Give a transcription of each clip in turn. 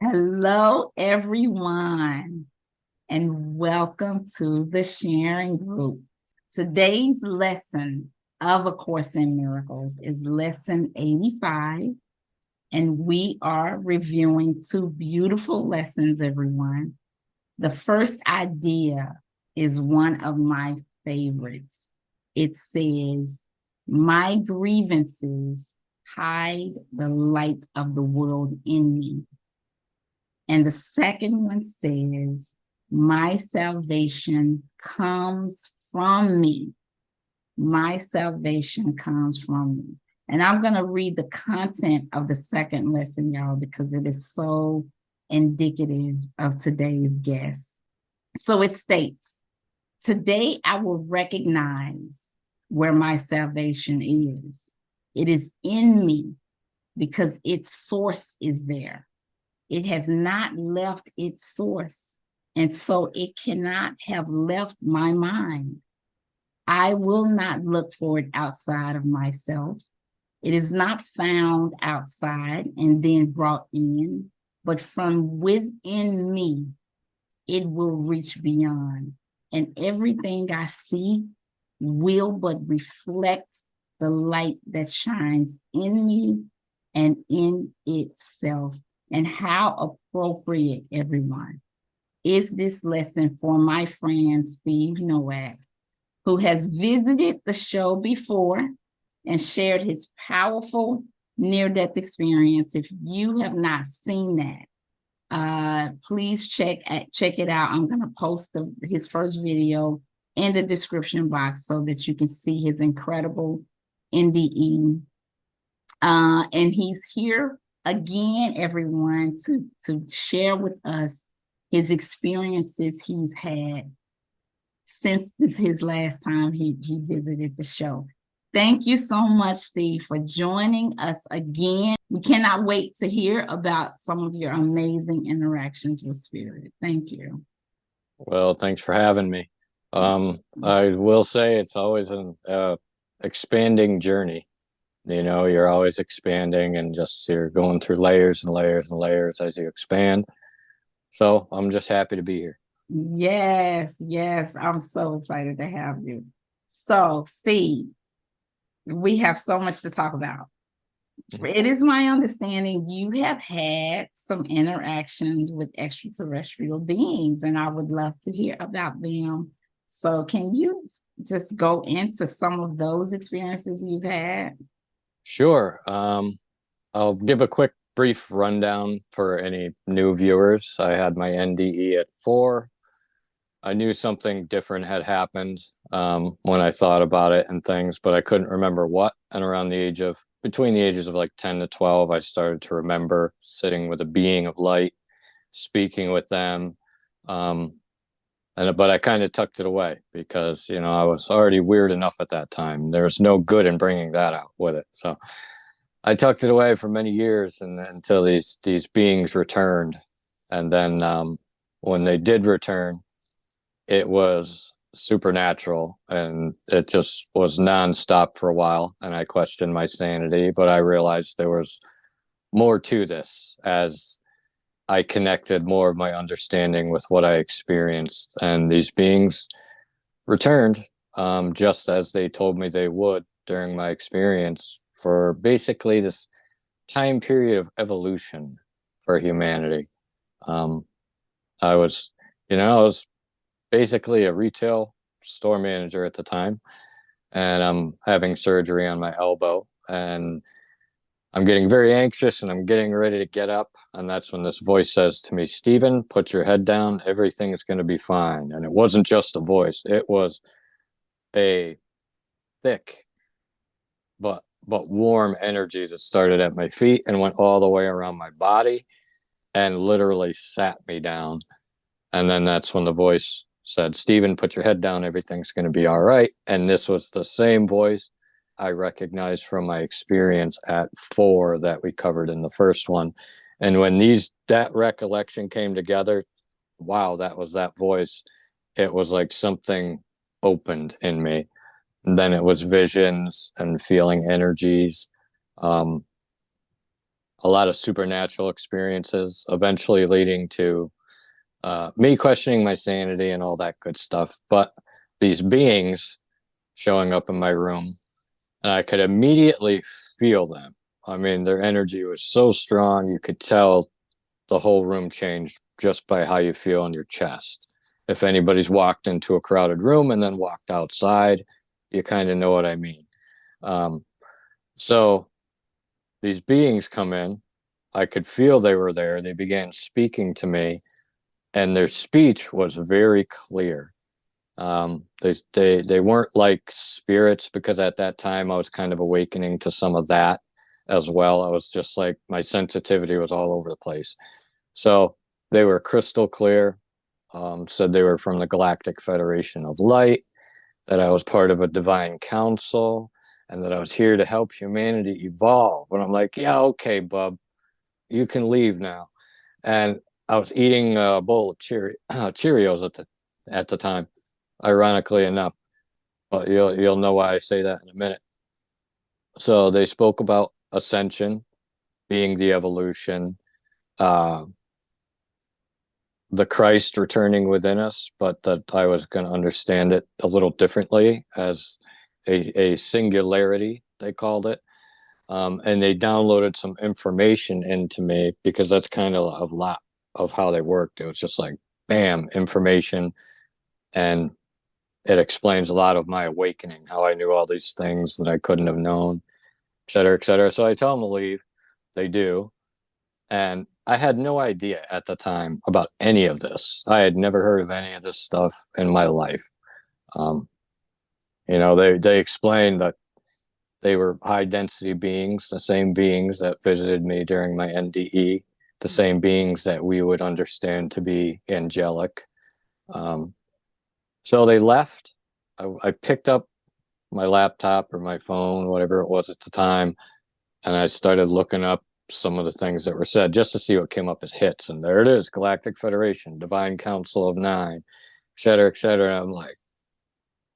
Hello, everyone, and welcome to the sharing group. Today's lesson of A Course in Miracles is lesson 85, and we are reviewing two beautiful lessons, everyone. The first idea is one of my favorites. It says, "My grievances hide the light of the world in me." And the second one says, "My salvation comes from me. My salvation comes from me." And I'm going to read the content of the second lesson, y'all, because it is so indicative of today's guest. So it states, "Today I will recognize where my salvation is. It is in me because its source is there. It has not left its source, and so it cannot have left my mind. I will not look for it outside of myself. It is not found outside and then brought in, but from within me, it will reach beyond. And everything I see will but reflect the light that shines in me and in itself." And how appropriate, everyone, is this lesson for my friend Steve Noack, who has visited the show before and shared his powerful near-death experience. If you have not seen that, please check it out. I'm going to post his first video in the description box so that you can see his incredible NDE. And he's here again, everyone, to share with us his experiences he's had since his last time he visited the show. Thank you so much, Steve, for joining us again. We cannot wait to hear about some of your amazing interactions with Spirit. Thank you. Well, thanks for having me. I will say it's always an expanding journey. You know, you're always expanding and you're going through layers and layers and layers as you expand. So I'm just happy to be here. Yes, I'm so excited to have you. So, Steve, we have so much to talk about. It is my understanding you have had some interactions with extraterrestrial beings, and I would love to hear about them. So can you just go into some of those experiences you've had? Sure. I'll give a quick brief rundown for any new viewers. I had my NDE at 4. I knew something different had happened when I thought about it and things, but I couldn't remember what. And between the ages of like 10 to 12, I started to remember sitting with a being of light, speaking with them. But I kind of tucked it away because, you know, I was already weird enough at that time. There was no good in bringing that out with it. So I tucked it away for many years until these beings returned. And then when they did return, it was supernatural and it just was nonstop for a while. And I questioned my sanity, but I realized there was more to this as I connected more of my understanding with what I experienced. And these beings returned just as they told me they would during my experience for basically this time period of evolution for humanity. I was basically a retail store manager at the time, and I'm having surgery on my elbow, and I'm getting very anxious and I'm getting ready to get up. And that's when this voice says to me, "Stephen, put your head down. Everything is going to be fine." And it wasn't just a voice. It was a thick, but warm energy that started at my feet and went all the way around my body and literally sat me down. And then that's when the voice said, "Stephen, put your head down. Everything's going to be all right." And this was the same voice I recognized from my experience at 4 that we covered in the first one. And when that recollection came together, wow, that was that voice. It was like something opened in me. And then it was visions and feeling energies. a lot of supernatural experiences, eventually leading to me questioning my sanity and all that good stuff. But these beings showing up in my room, and I could immediately feel them. I mean, their energy was so strong, you could tell the whole room changed just by how you feel in your chest. If anybody's walked into a crowded room and then walked outside, you kind of know what I mean. Um, so these beings come in. I could feel they were there. They began speaking to me, and their speech was very clear. They weren't like spirits, because at that time I was kind of awakening to some of that as well. I was just like, my sensitivity was all over the place. So they were crystal clear. Said they were from the Galactic Federation of Light, that I was part of a divine council, and that I was here to help humanity evolve. And I'm like, yeah, okay, bub, you can leave now. And I was eating a bowl of Cheerios at the time, ironically enough. But you'll know why I say that in a minute. So they spoke about ascension being the evolution, uh, the Christ returning within us, but that I was going to understand it a little differently as a singularity, they called it. And they downloaded some information into me, because that's kind of a lot of how they worked. It was just like, bam, information. And it explains a lot of my awakening, how I knew all these things that I couldn't have known, et cetera, et cetera. So I tell them to leave. They do. And I had no idea at the time about any of this. I had never heard of any of this stuff in my life. Um, they explained that they were high density beings, the same beings that visited me during my NDE, the same beings that we would understand to be angelic. Um, so they left. I picked up my laptop or my phone, whatever it was at the time, and I started looking up some of the things that were said just to see what came up as hits. And there it is: Galactic Federation, Divine Council of Nine, et cetera, et cetera. And I'm like,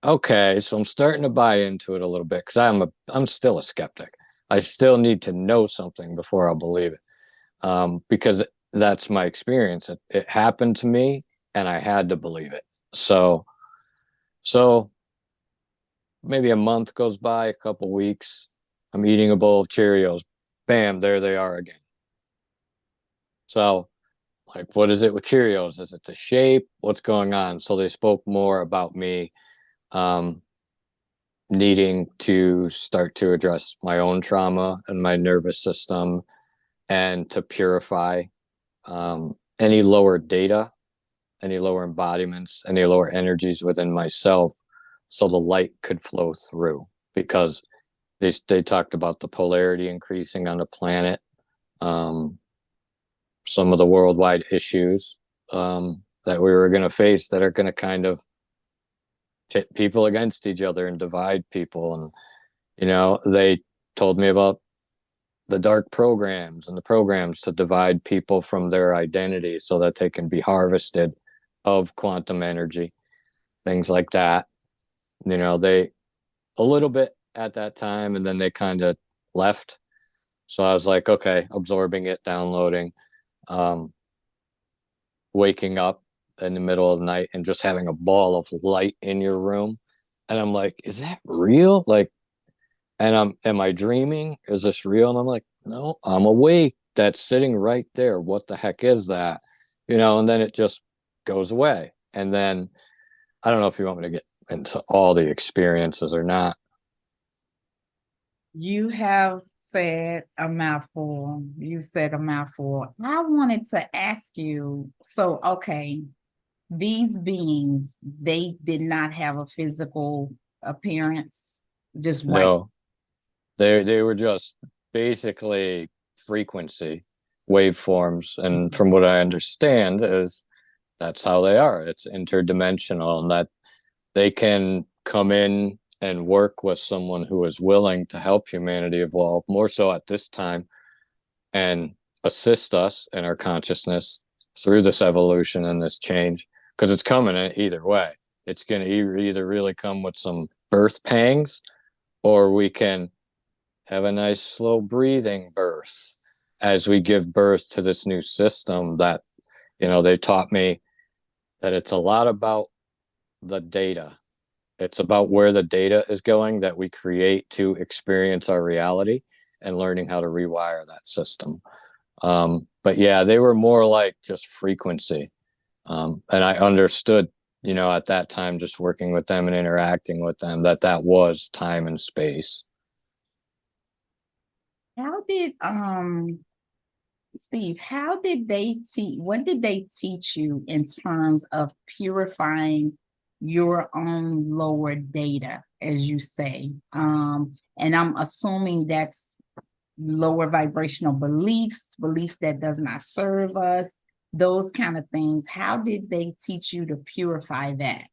okay, so I'm starting to buy into it a little bit, because I'm still a skeptic. I still need to know something before I'll believe it, because that's my experience. It happened to me, and I had to believe it. So maybe a month goes by, a couple weeks. I'm eating a bowl of Cheerios. Bam, there they are again. So, like, what is it with Cheerios? Is it the shape? What's going on? So they spoke more about me um, needing to start to address my own trauma and my nervous system, and to purify any lower data, any lower embodiments, any lower energies within myself, so the light could flow through. Because they talked about the polarity increasing on the planet, um, some of the worldwide issues that we were going to face, that are going to kind of pit people against each other and divide people. And they told me about the dark programs and the programs to divide people from their identity, so that they can be harvested of quantum energy, things like that. They a little bit at that time, and then they kind of left. So I was like, okay, absorbing it, downloading, um, waking up in the middle of the night and just having a ball of light in your room. And I'm like, is that real? Like, and am I dreaming? Is this real? And I'm like, no, I'm awake. That's sitting right there. What the heck is that? And then it just goes away. And then I don't know if you want me to get into all the experiences or not. You have said a mouthful. You said a mouthful. I wanted to ask you, so, okay, these beings, they did not have a physical appearance, just white. No, they were just basically frequency waveforms. And from what I understand is that's how they are. It's interdimensional, and that they can come in and work with someone who is willing to help humanity evolve, more so at this time, and assist us in our consciousness through this evolution and this change, because it's coming in either way. It's going to either really come with some birth pangs, or we can have a nice slow breathing birth, as we give birth to this new system, that, they taught me that it's a lot about the data. It's about where the data is going that we create to experience our reality, and learning how to rewire that system. But yeah, they were more like just frequency. And I understood, at that time, just working with them and interacting with them, that was time and space. How did Steve, how did they teach, what did they teach you in terms of purifying your own lower data, as you say? And I'm assuming that's lower vibrational beliefs that does not serve us, those kind of things. How did they teach you to purify that?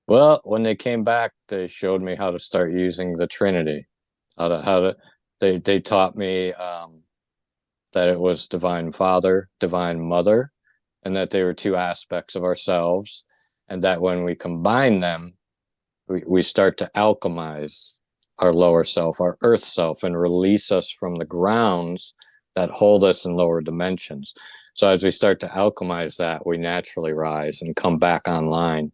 Well, when they came back, they showed me how to start using the Trinity. They taught me that it was Divine Father, Divine Mother, and that they were two aspects of ourselves, and that when we combine them, we start to alchemize our lower self, our earth self, and release us from the grounds that hold us in lower dimensions. So as we start to alchemize that, we naturally rise and come back online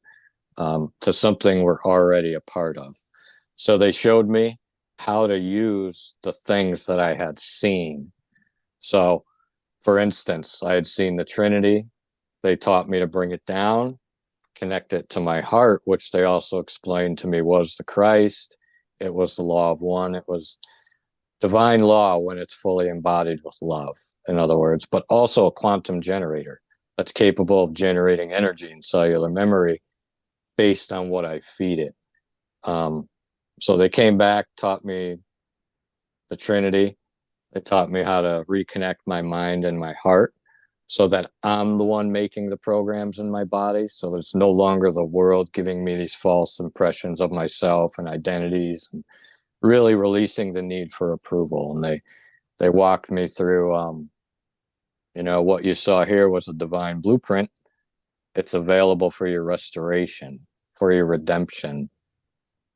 to something we're already a part of. So they showed me how to use the things that I had seen. So, for instance, I had seen the Trinity. They taught me to bring it down, connect it to my heart, which they also explained to me was the Christ. It was the law of one. It was divine law when it's fully embodied with love, in other words, but also a quantum generator that's capable of generating energy and cellular memory based on what I feed it. So they came back, taught me the Trinity. They taught me how to reconnect my mind and my heart, so that I'm the one making the programs in my body. So it's no longer the world giving me these false impressions of myself and identities, and really releasing the need for approval. And they walked me through, what you saw here was a divine blueprint. It's available for your restoration, for your redemption.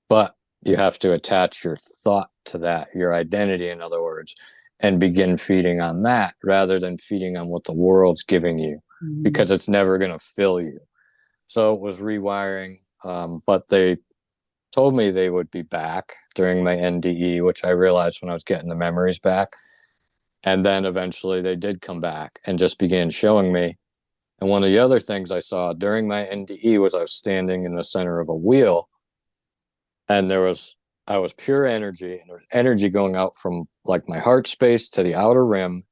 But you have to attach your thought to that, your identity, in other words, and begin feeding on that rather than feeding on what the world's giving you, because it's never going to fill you. So it was rewiring. But they told me they would be back during my NDE, which I realized when I was getting the memories back. And then eventually they did come back and just began showing me. And one of the other things I saw during my NDE was I was standing in the center of a wheel, and I was pure energy, and there was energy going out from like my heart space to the outer rim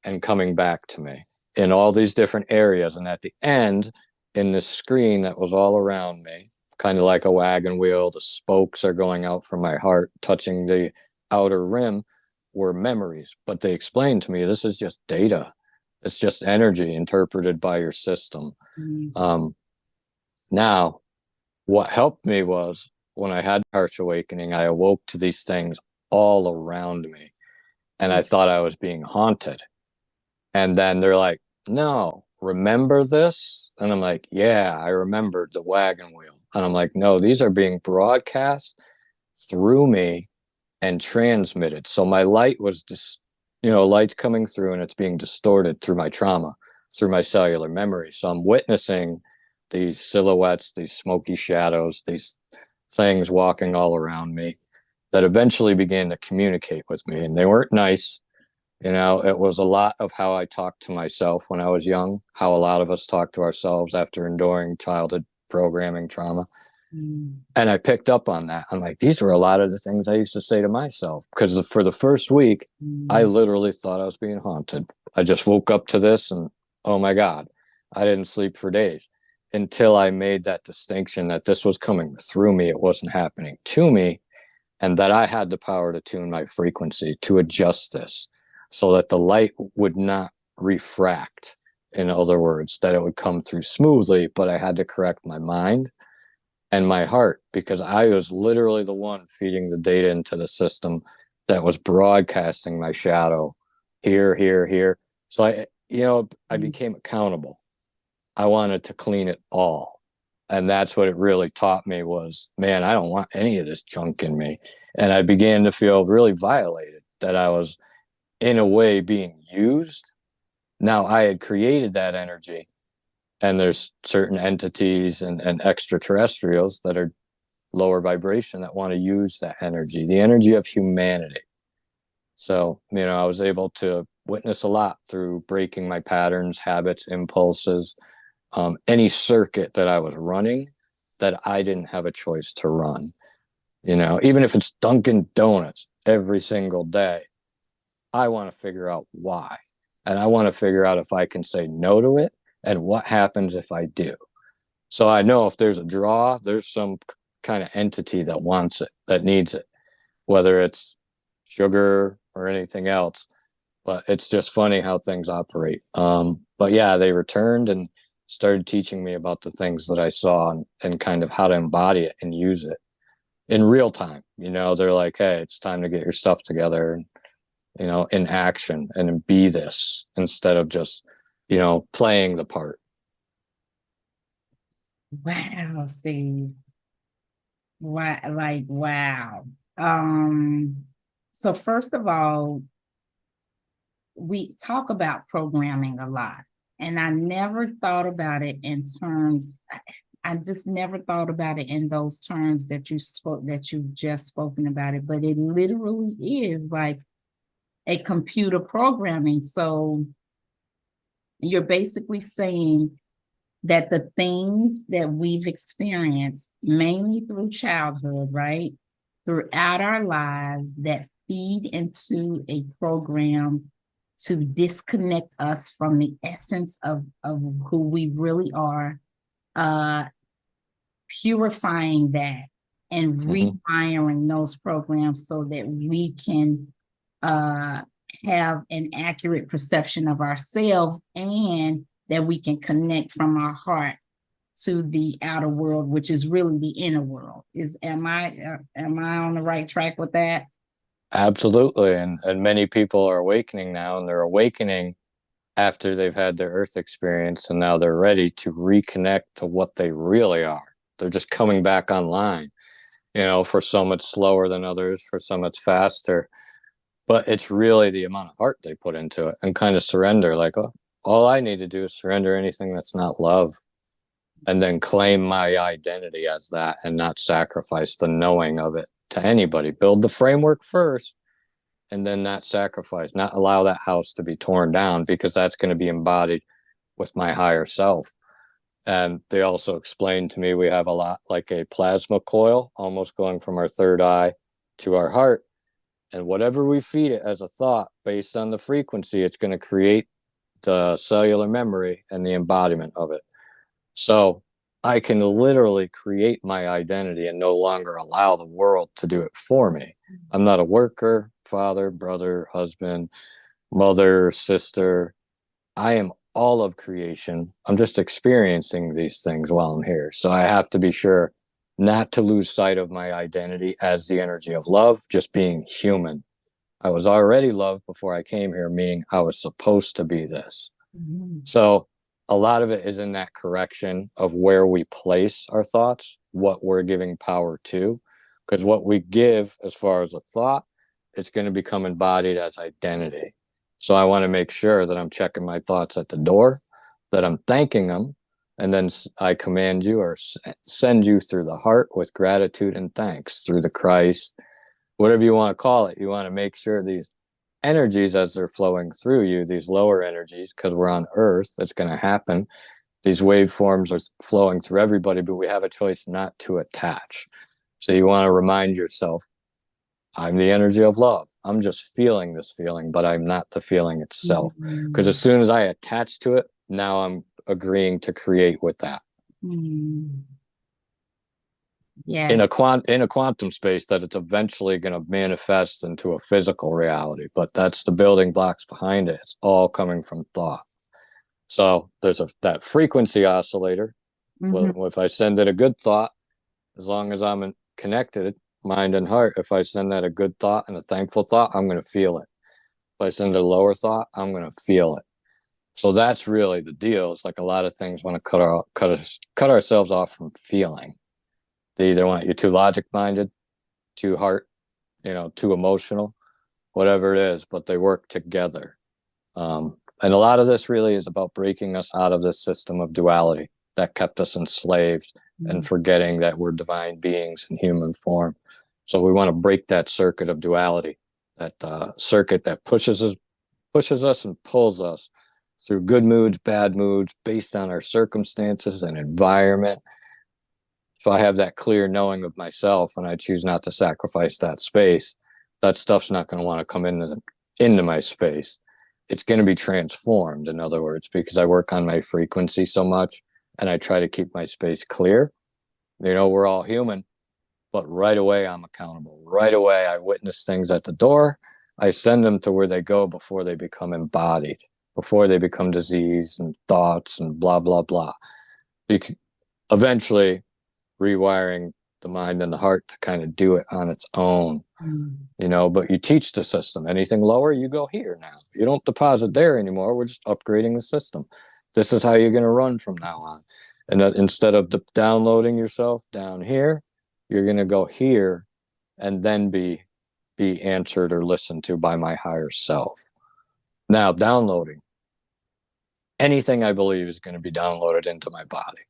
and coming back to me in all these different areas. And at the end, in this screen that was all around me, kind of like a wagon wheel, the spokes are going out from my heart, touching the outer rim, were memories. But they explained to me, this is just data. It's just energy interpreted by your system. Now, what helped me was when I had harsh awakening, I awoke to these things all around me, and I thought I was being haunted. And then they're like, no, remember this? And I'm like, yeah, I remembered the wagon wheel. And I'm like, no, these are being broadcast through me and transmitted. So my light was just, light's coming through, and it's being distorted through my trauma, through my cellular memory. So I'm witnessing these silhouettes, these smoky shadows, these things walking all around me that eventually began to communicate with me. And they weren't nice. It was a lot of how I talked to myself when I was young, how a lot of us talk to ourselves after enduring childhood programming trauma. And I picked up on that. I'm like, these were a lot of the things I used to say to myself, because for the first week, I literally thought I was being haunted. I just woke up to this and, oh my God, I didn't sleep for days until I made that distinction that this was coming through me. It wasn't happening to me, and that I had the power to tune my frequency to adjust this so that the light would not refract. In other words, that it would come through smoothly, but I had to correct my mind and my heart, because I was literally the one feeding the data into the system that was broadcasting my shadow here, here, here. So I became accountable. I wanted to clean it all. And that's what it really taught me was, man, I don't want any of this junk in me. And I began to feel really violated that I was in a way being used. Now I had created that energy, and there's certain entities and extraterrestrials that are lower vibration that want to use that energy, the energy of humanity. So, I was able to witness a lot through breaking my patterns, habits, impulses, any circuit that I was running that I didn't have a choice to run. Even if it's Dunkin' Donuts every single day, I want to figure out why. And I want to figure out if I can say no to it and what happens if I do. So I know if there's a draw, there's some kind of entity that wants it, that needs it, whether it's sugar or anything else. But it's just funny how things operate. But yeah, they returned and started teaching me about the things that I saw, and kind of how to embody it and use it in real time. They're like, hey, it's time to get your stuff together, and, in action, and be this instead of just, playing the part. Wow, Steve. Wow. So first of all, we talk about programming a lot, and I never thought about it in terms, I just never thought about it in those terms that you've just spoken about it, but it literally is like a computer programming. So you're basically saying that the things that we've experienced, mainly through childhood, right, throughout our lives, that feed into a program to disconnect us from the essence of who we really are, purifying that and rewiring those programs so that we can have an accurate perception of ourselves, and that we can connect from our heart to the outer world, which is really the inner world. Am I on the right track with that? Absolutely. And many people are awakening now, and they're awakening after they've had their earth experience, and now they're ready to reconnect to what they really are. They're just coming back online. For some it's slower than others, for some it's faster, but it's really the amount of heart they put into it, and kind of surrender, like, oh, all I need to do is surrender anything that's not love, and then claim my identity as that, and not sacrifice the knowing of it to anybody. Build the framework first, and then not sacrifice, not allow that house to be torn down, because that's going to be embodied with my higher self. And they also explained to me we have a lot like a plasma coil, almost going from our third eye to our heart. And whatever we feed it as a thought, based on the frequency, it's going to create the cellular memory and the embodiment of it. So I can literally create my identity and no longer allow the world to do it for me. I'm not a worker, father, brother, husband, mother, sister. I am all of creation. I'm just experiencing these things while I'm here. So I have to be sure not to lose sight of my identity as the energy of love, just being human. I was already loved before I came here, meaning I was supposed to be this. So a lot of it is in that correction of where we place our thoughts, what we're giving power to, because what we give as far as a thought, it's going to become embodied as identity. So I want to make sure that I'm checking my thoughts at the door, that I'm thanking them, and then I command you or send you through the heart with gratitude and thanks through the Christ, whatever you want to call it. You want to make sure these energies, as they're flowing through you, these lower energies, because we're on Earth, that's going to happen. These waveforms are flowing through everybody, but we have a choice not to attach. So you want to remind yourself, I'm the energy of love. I'm just feeling this feeling, but I'm not the feeling itself. Because as soon as I attach to it, now I'm agreeing to create with that. Yes. In a quantum space that it's eventually going to manifest into a physical reality, but that's the building blocks behind it. It's all coming from thought. So there's that frequency oscillator. Well, if I send it a good thought, as long as I'm connected, mind and heart, if I send that a good thought and a thankful thought, I'm going to feel it. If I send a lower thought, I'm going to feel it. So that's really the deal. It's like a lot of things want to cut ourselves off from feeling. They either want you too logic minded, too heart, too emotional. whatever it is, but they work together. And a lot of this really is about breaking us out of this system of duality that kept us enslaved and forgetting that we're divine beings in human form. So we want to break that circuit of duality, that circuit that pushes us and pulls us through good moods, bad moods, based on our circumstances and environment. If I have that clear knowing of myself and I choose not to sacrifice that space, that stuff's not going to want to come into my space. It's going to be transformed, in other words, because I work on my frequency so much and I try to keep my space clear. You know, we're all human, but right away I'm accountable. Right away I witness things at the door. I send them to where they go before they become embodied, before they become disease and thoughts and blah, blah, blah. Eventually rewiring the mind and the heart to kind of do it on its own, you know, but you teach the system. Anything lower, you go here now. You don't deposit there anymore. We're just upgrading the system. This is how you're going to run from now on. And that instead of downloading yourself down here, you're going to go here and then be answered or listened to by my higher self. Now, downloading. Anything I believe is going to be downloaded into my body.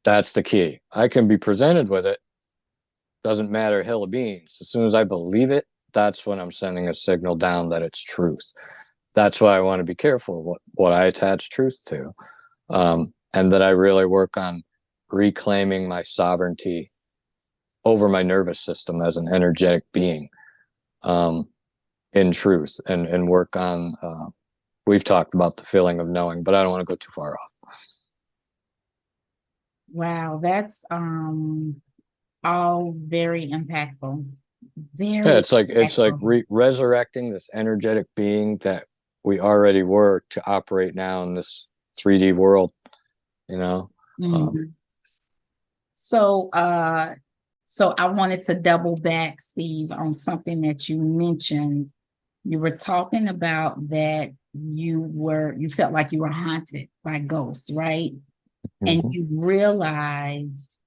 That's the key. I can be presented with it. Doesn't matter a hill of beans. As soon as I believe it, that's when I'm sending a signal down that it's truth. That's why I want to be careful what I attach truth to. And that I really work on reclaiming my sovereignty over my nervous system as an energetic being, in truth, and work on, we've talked about the feeling of knowing, but I don't want to go too far off. Wow, that's all very impactful. Yeah, it's like resurrecting this energetic being that we already were to operate now in this 3D world, you know. So I wanted to double back, Steve, on something that you mentioned. You were talking about that you felt like you were haunted by ghosts, right? And you realized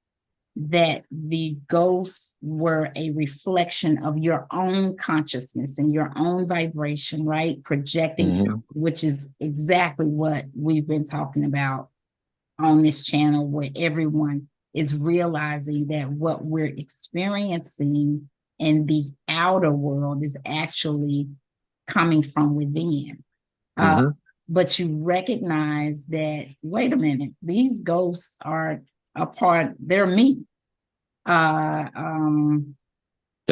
that the ghosts were a reflection of your own consciousness and your own vibration, right? Projecting, which is exactly what we've been talking about on this channel, where everyone is realizing that what we're experiencing in the outer world is actually coming from within. But you recognize that, wait a minute, these ghosts are a part, they're me. They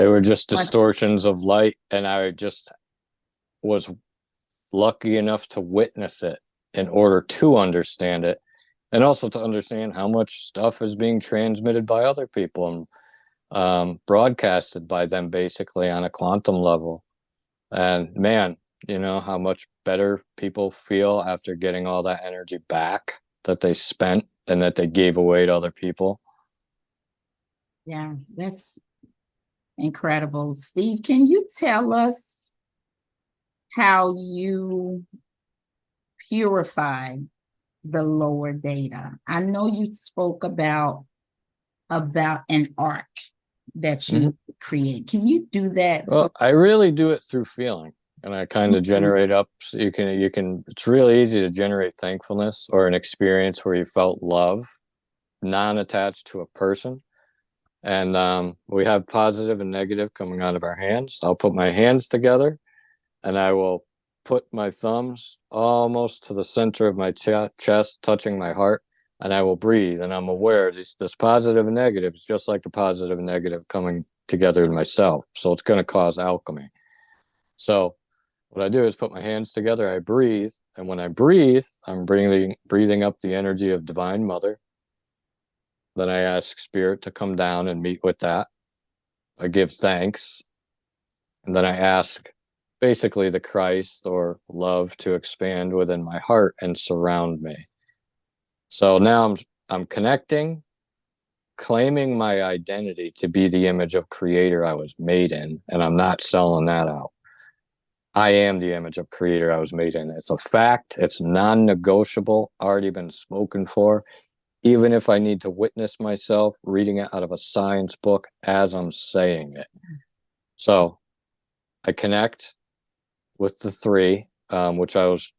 were just distortions of light, and I just was lucky enough to witness it in order to understand it, and also to understand how much stuff is being transmitted by other people and broadcasted by them, basically on a quantum level. And man, you know how much better people feel after getting all that energy back that they spent and that they gave away to other people. Yeah, that's incredible. Steve, can you tell us how you purify the lower data? I know you spoke about an arc that you create. Can you do that? Well, I really do it through feeling, and I kind of generate up. You can. It's really easy to generate thankfulness or an experience where you felt love, non-attached to a person. And we have positive and negative coming out of our hands. I'll put my hands together and I will put my thumbs almost to the center of my chest, touching my heart, and I will breathe. And I'm aware this positive and negative is just like the positive and negative coming together in myself. So it's going to cause alchemy. So what I do is put my hands together, I breathe. And when I breathe, I'm breathing up the energy of Divine Mother. Then I ask Spirit to come down and meet with that. I give thanks. And then I ask basically the Christ or love to expand within my heart and surround me. So now I'm connecting, claiming my identity to be the image of Creator I was made in, and I'm not selling that out. I am the image of Creator I was made in. It's a fact. It's non-negotiable, already been spoken for. Even if I need to witness myself reading it out of a science book as I'm saying it. So I connect with the three, which I was,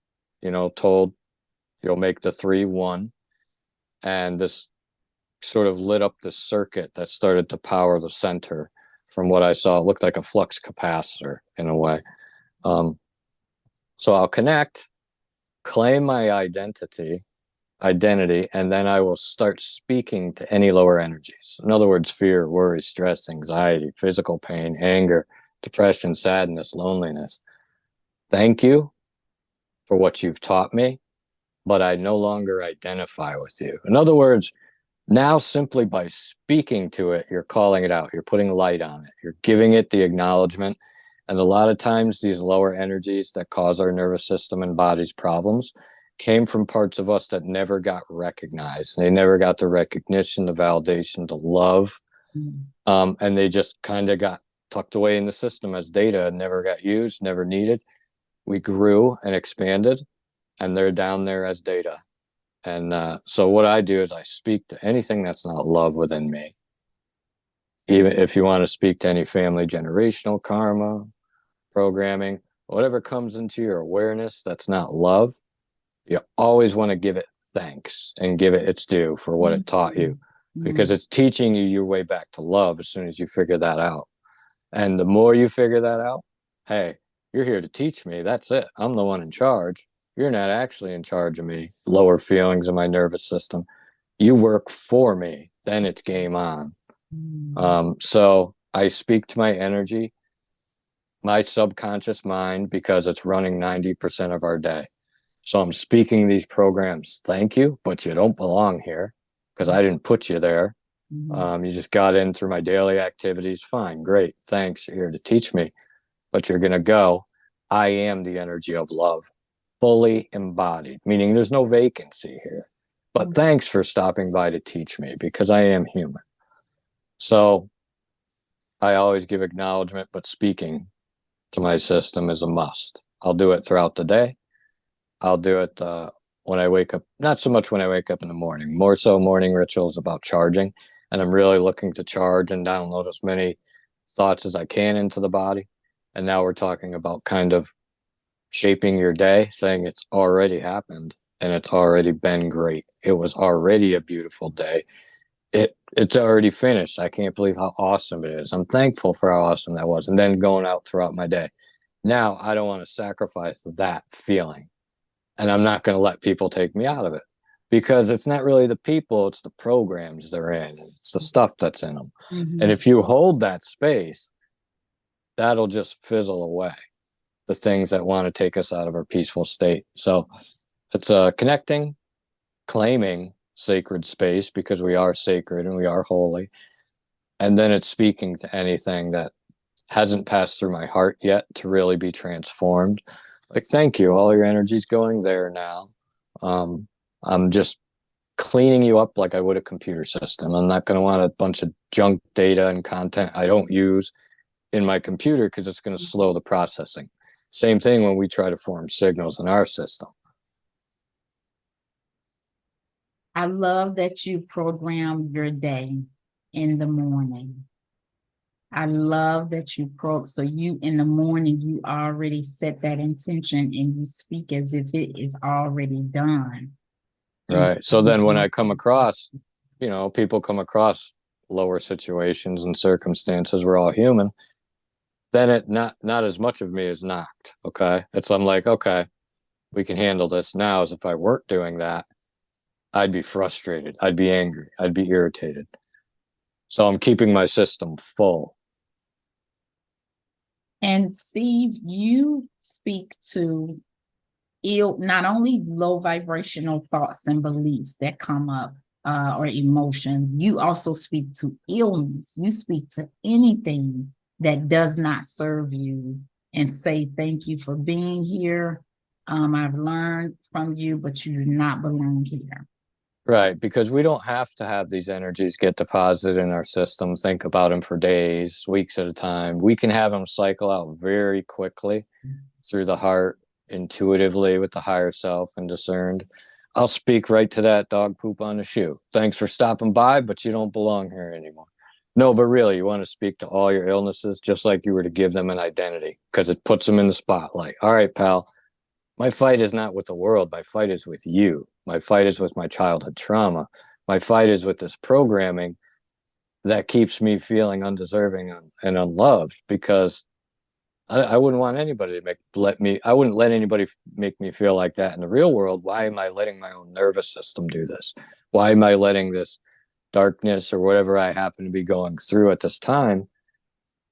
told you'll make the three one. And this sort of lit up the circuit that started to power the center. From what I saw, it looked like a flux capacitor in a way. So I'll connect, claim my identity, and then I will start speaking to any lower energies. In other words, fear, worry, stress, anxiety, physical pain, anger, depression, sadness, loneliness. Thank you for what you've taught me, but I no longer identify with you. In other words, now simply by speaking to it, you're calling it out, you're putting light on it, you're giving it the acknowledgement. And a lot of times these lower energies that cause our nervous system and body's problems came from parts of us that never got recognized. They never got the recognition, the validation, the love. And they just kind of got tucked away in the system as data, never got used, never needed. We grew and expanded, and they're down there as data. And so what I do is I speak to anything that's not love within me. Even if you want to speak to any family generational karma, programming, whatever comes into your awareness that's not love, you always want to give it thanks and give it its due for what it taught you, because it's teaching you your way back to love as soon as you figure that out. And the more you figure that out, hey, you're here to teach me. That's it. I'm the one in charge. You're not actually in charge of me. Lower feelings in my nervous system. You work for me. Then it's game on. So I speak to my energy, my subconscious mind, because it's running 90% of our day. So I'm speaking these programs. Thank you, but you don't belong here because I didn't put you there. You just got in through my daily activities. Fine, great, thanks. You're here to teach me, but you're going to go. I am the energy of love, fully embodied, meaning there's no vacancy here. But thanks for stopping by to teach me, because I am human. So I always give acknowledgement, but speaking to my system is a must. I'll do it throughout the day. I'll do it when I wake up, not so much when I wake up in the morning, more so morning rituals about charging. And I'm really looking to charge and download as many thoughts as I can into the body. And now we're talking about kind of shaping your day, saying it's already happened and it's already been great. It was already a beautiful day. It's already finished. I can't believe how awesome it is. I'm thankful for how awesome that was. And then going out throughout my day. Now I don't want to sacrifice that feeling. And I'm not going to let people take me out of it, because it's not really the people, it's the programs they're in. It's the stuff that's in them. And if you hold that space, that'll just fizzle away, the things that want to take us out of our peaceful state. So it's connecting, claiming sacred space, because we are sacred and we are holy. And then it's speaking to anything that hasn't passed through my heart yet to really be transformed. Like, thank you, all your energy's going there now. I'm just cleaning you up like I would a computer system. I'm not going to want a bunch of junk data and content I don't use in my computer, because it's going to slow the processing. Same thing when we try to form signals in our system. I love that you program your day in the morning. I love that so you in the morning, you already set that intention and you speak as if it is already done. Right. So then when I come across, people come across lower situations and circumstances, we're all human, then it not as much of me is knocked. Okay. I'm like, okay, we can handle this now. As if I weren't doing that, I'd be frustrated. I'd be angry. I'd be irritated. So I'm keeping my system full. And Steve, you speak to not only low vibrational thoughts and beliefs that come up or emotions, you also speak to illness. You speak to anything that does not serve you and say, thank you for being here. I've learned from you, but you do not belong here. Right, because we don't have to have these energies get deposited in our system, think about them for days, weeks at a time. We can have them cycle out very quickly through the heart, intuitively with the higher self and discerned. I'll speak right to that dog poop on the shoe. Thanks for stopping by, but you don't belong here anymore. No, but really, you want to speak to all your illnesses just like you were to give them an identity, because it puts them in the spotlight. All right, pal, my fight is not with the world. My fight is with you. My fight is with my childhood trauma. My fight is with this programming that keeps me feeling undeserving and unloved, because I wouldn't want anybody to I wouldn't let anybody make me feel like that in the real world. Why am I letting my own nervous system do this? Why am I letting this darkness or whatever I happen to be going through at this time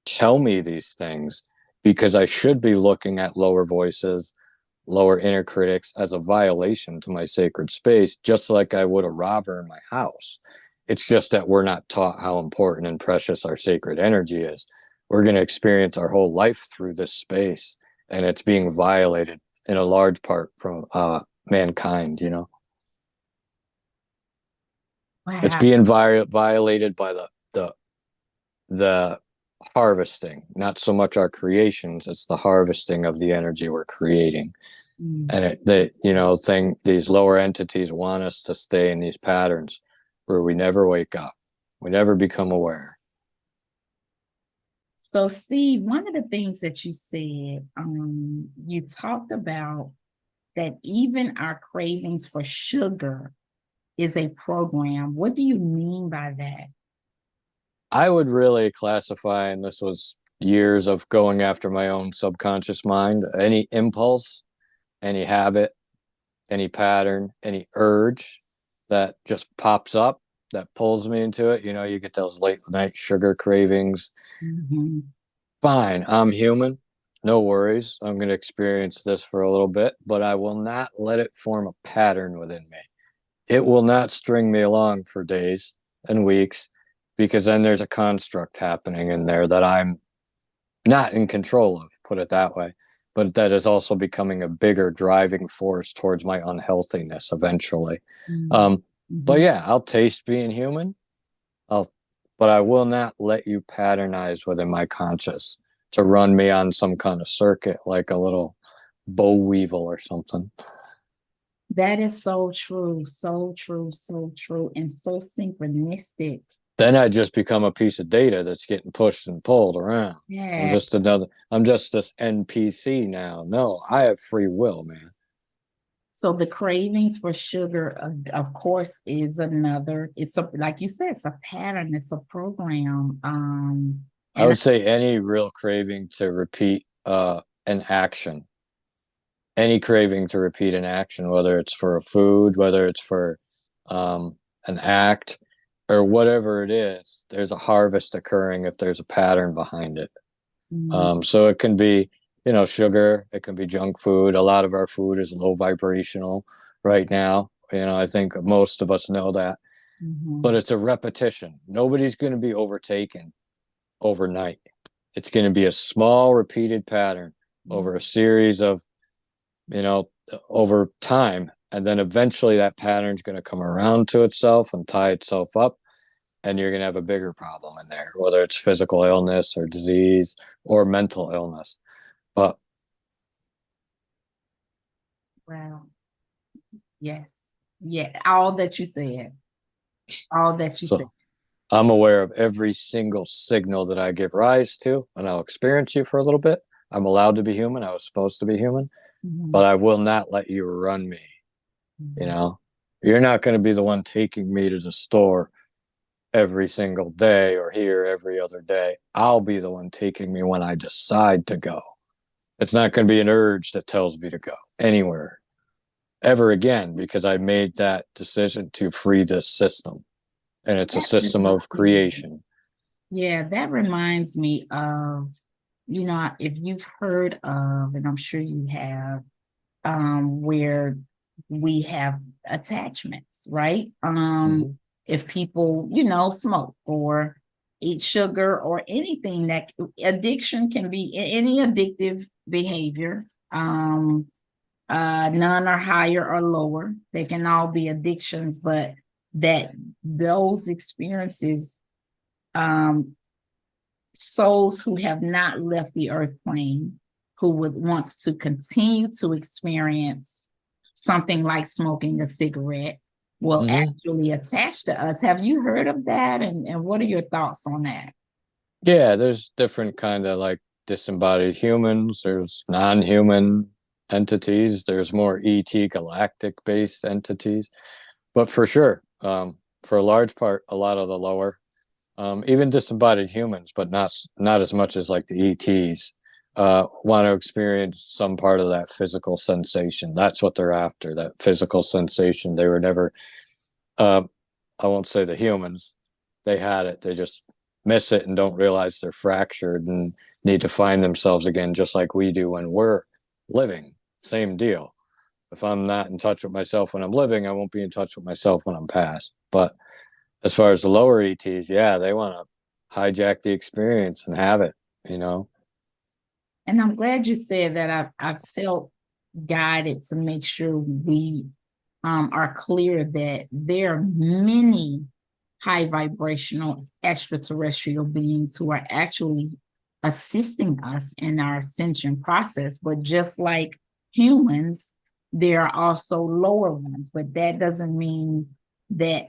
tell me these things? Because I should be looking at lower voices, lower inner critics as a violation to my sacred space, just like I would a robber in my house. It's just that we're not taught how important and precious our sacred energy is. We're going to experience our whole life through this space, and it's being violated in a large part from mankind, you know. Wow. It's being violated by the harvesting, not so much our creations. It's the harvesting of the energy we're creating. And these lower entities want us to stay in these patterns where we never wake up, we never become aware. So, Steve, one of the things that you said, you talked about that even our cravings for sugar is a program. What do you mean by that? I would really classify, and this was years of going after my own subconscious mind, any impulse, any habit, any pattern, any urge that just pops up, that pulls me into it. You know, you get those late night sugar cravings. Mm-hmm. Fine, I'm human. No worries. I'm going to experience this for a little bit, but I will not let it form a pattern within me. It will not string me along for days and weeks, because then there's a construct happening in there that I'm not in control of, put it that way, but that is also becoming a bigger driving force towards my unhealthiness eventually. Mm-hmm. But yeah, I'll taste being human. But I will not let you patternize within my conscious to run me on some kind of circuit like a little boll weevil or something. That is so true, so true, so true, and so synchronistic. Then I just become a piece of data that's getting pushed and pulled around. Yeah. I'm just this NPC now. No, I have free will, man. So the cravings for sugar, of course, is another. It's like you said, it's a pattern. It's a program. I would say any real craving to repeat an action, any craving to repeat an action, whether it's for a food, whether it's for an act, or whatever it is, there's a harvest occurring if there's a pattern behind it. So it can be, sugar, it can be junk food. A lot of our food is low vibrational right now. I think most of us know that. But it's a repetition. Nobody's going to be overtaken overnight. It's going to be a small repeated pattern over a series of, over time. And then eventually that pattern's going to come around to itself and tie itself up. And you're going to have a bigger problem in there, whether it's physical illness or disease or mental illness. But wow. Yes. Yeah. All that you said. All that you said. I'm aware of every single signal that I give rise to, and I'll experience you for a little bit. I'm allowed to be human. I was supposed to be human, but I will not let you run me. You're not going to be the one taking me to the store every single day or here every other day. I'll be the one taking me when I decide to go. It's not going to be an urge that tells me to go anywhere ever again, because I made that decision to free this system. And it's a system of creation. Yeah, that reminds me of, if you've heard of, and I'm sure you have, where we have attachments, right? If people, smoke or eat sugar or anything, that addiction can be any addictive behavior. None are higher or lower. They can all be addictions, but that those experiences, souls who have not left the earth plane, who would want to continue to experience something like smoking a cigarette, will Hmm. actually attach to us. Have you heard of that? And what are your thoughts on that? Yeah, there's different kind of like disembodied humans. There's non-human entities. There's more ET galactic based entities. But for sure, for a large part, a lot of the lower, even disembodied humans, but not as much as like the ETs, want to experience some part of that physical sensation. That's what they're after, that physical sensation. They were never, uh, I won't say the humans, they had it. They just miss it and don't realize they're fractured and need to find themselves again, just like we do when we're living. Same deal. If I'm not in touch with myself when I'm living, I won't be in touch with myself when I'm past. But as far as the lower ETs, yeah, they want to hijack the experience and have it, you know? And I'm glad you said that. I felt guided to make sure we are clear that there are many high vibrational extraterrestrial beings who are actually assisting us in our ascension process. But just like humans, there are also lower ones. But that doesn't mean that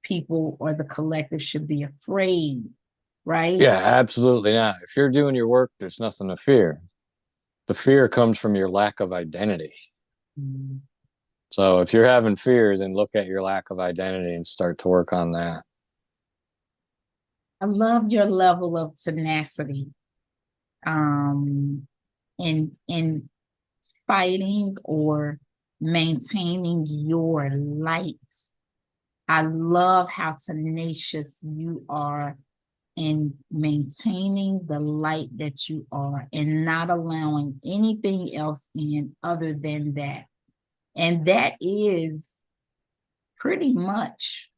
people or the collective should be afraid, right? Yeah, absolutely not. If you're doing your work, there's nothing to fear. The fear comes from your lack of identity. Mm. So if you're having fear, then look at your lack of identity and start to work on that. I love your level of tenacity um, in fighting or maintaining your light. I love how tenacious you are in maintaining the light that you are and not allowing anything else in other than that. And that is pretty much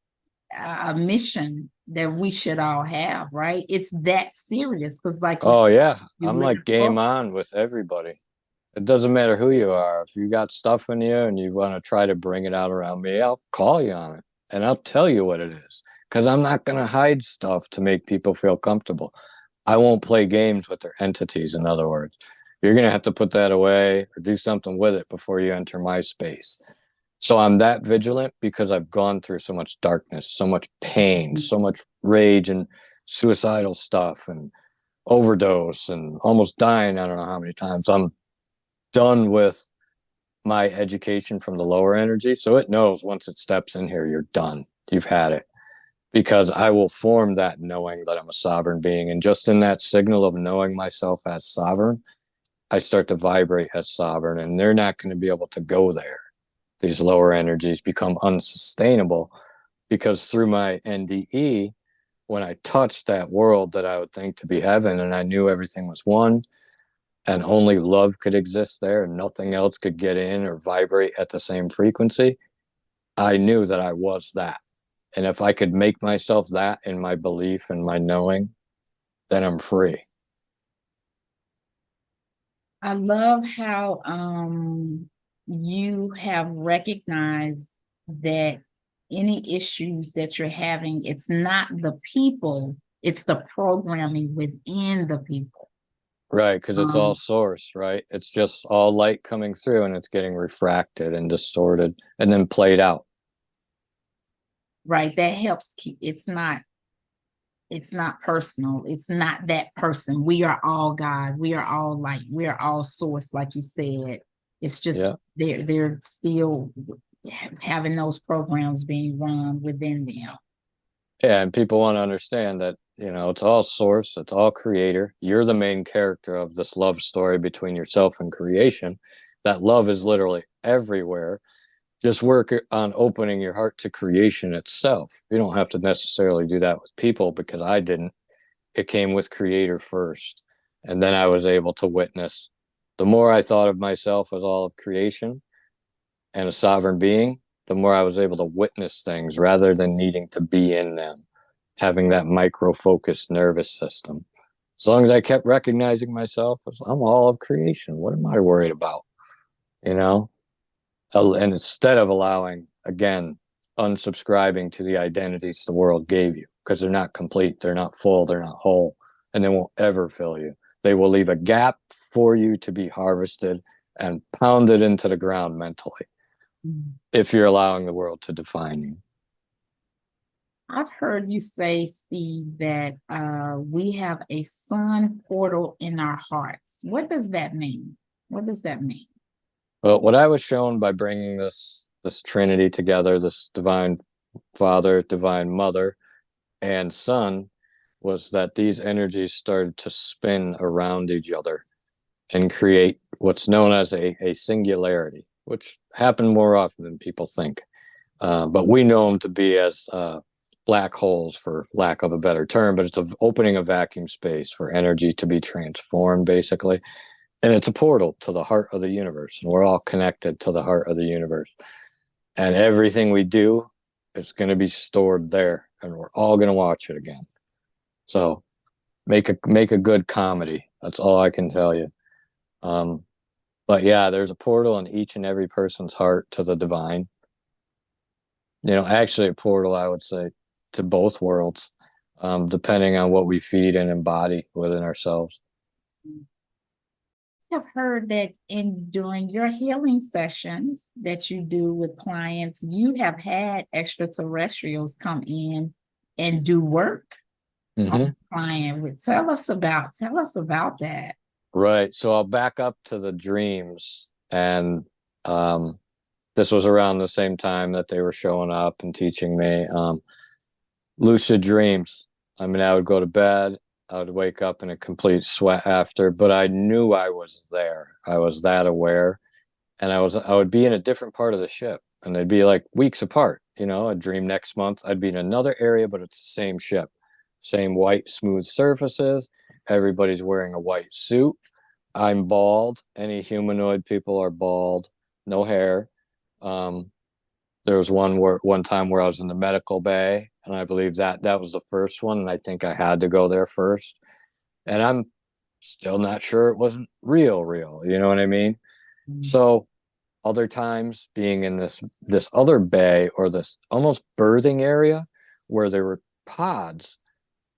a mission that we should all have, right? It's that serious because, like you said, Oh, yeah. you I'm live like game on with everybody. It doesn't matter who you are. If you got stuff in you and you want to try to bring it out around me, I'll call you on it and I'll tell you what it is because I'm not going to hide stuff to make people feel comfortable. I won't play games with their entities, in other words. You're going to have to put that away or do something with it before you enter my space. So I'm that vigilant because I've gone through so much darkness, so much pain, so much rage and suicidal stuff and overdose and almost dying. I don't know how many times. I'm done with my education from the lower energy. So it knows once it steps in here, you're done. You've had it. Because I will form that knowing that I'm a sovereign being. And just in that signal of knowing myself as sovereign, I start to vibrate as sovereign, and they're not going to be able to go there. These lower energies become unsustainable because through my NDE, when I touched that world that I would think to be heaven, and I knew everything was one, and only love could exist there and nothing else could get in or vibrate at the same frequency, I knew that I was that. And if I could make myself that in my belief and my knowing, then I'm free. I love how you have recognized that any issues that you're having, it's not the people, it's the programming within the people. Right. Because it's all Um, source, right? It's just all light coming through and it's getting refracted and distorted and then played out. right. That helps keep it's not personal. It's not that person. We are all God. We are all light. We are all source, like you said. It's just Yeah. they're still having those programs being run within them. Yeah. And people want to understand that, it's all source, it's all creator. You're the main character of this love story between yourself and creation. That love is literally everywhere. Just work on opening your heart to creation itself. You don't have to necessarily do that with people because I didn't. It came with creator first. And then I was able to witness. The more I thought of myself as all of creation and a sovereign being, the more I was able to witness things rather than needing to be in them, having that micro focused nervous system. As long as I kept recognizing myself as I'm all of creation, what am I worried about? You know? And instead of allowing, again, unsubscribing to the identities the world gave you, because they're not complete, they're not full, they're not whole, and they won't ever fill you. They will leave a gap for you to be harvested and pounded into the ground mentally. if you're allowing the world to define you. I've heard you say, Steve, that we have a sun portal in our hearts. What does that mean? What does that mean? Well, what I was shown by bringing this Trinity together, this divine Father, divine Mother, and Son, was that these energies started to spin around each other and create what's known as a singularity, which happen more often than people think. But we know them to be as black holes, for lack of a better term, but it's opening a vacuum space for energy to be transformed, basically. And it's a portal to the heart of the universe. And we're all connected to the heart of the universe. And everything we do is going to be stored there. And we're all going to watch it again. So make a good comedy. That's all I can tell you. But yeah, there's a portal in each and every person's heart to the divine. Actually a portal, I would say, to both worlds, depending on what we feed and embody within ourselves. I've heard that during your healing sessions that you do with clients, you have had extraterrestrials come in and do work on the client. Tell us about that. Right. So I'll back up to the dreams, and this was around the same time that they were showing up and teaching me lucid dreams. I mean, I would go to bed, I would wake up in a complete sweat after, but I knew I was there. I was that aware, and I would be in a different part of the ship, and they'd be like weeks apart. I'd dream next month, I'd be in another area, but it's the same ship, same white smooth surfaces. Everybody's wearing a white suit. I'm bald. Any humanoid people are bald, no hair. There was one time where I was in the medical bay, and I believe that was the first one, and I think I had to go there first. And I'm still not sure it wasn't real. You know what I mean? So other times being in this other bay, or this almost birthing area, where there were pods,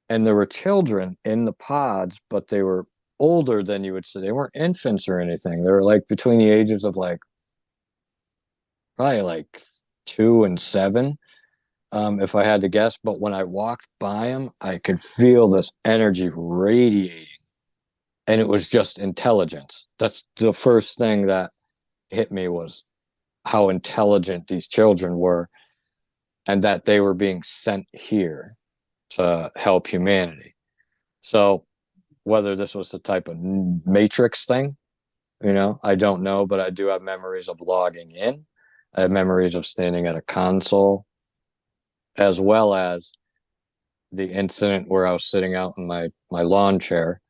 and there were children in the pods, but they were older than you would say. They weren't infants or anything. They were like between the ages of probably like 2 and 7, if I had to guess. But when I walked by them, I could feel this energy radiating, and it was just intelligence. That's the first thing that hit me, was how intelligent these children were, and that they were being sent here to help humanity. So whether this was the type of matrix thing, I don't know, but I do have memories of logging in. I have memories of standing at a console, as well as the incident where I was sitting out in my lawn chair,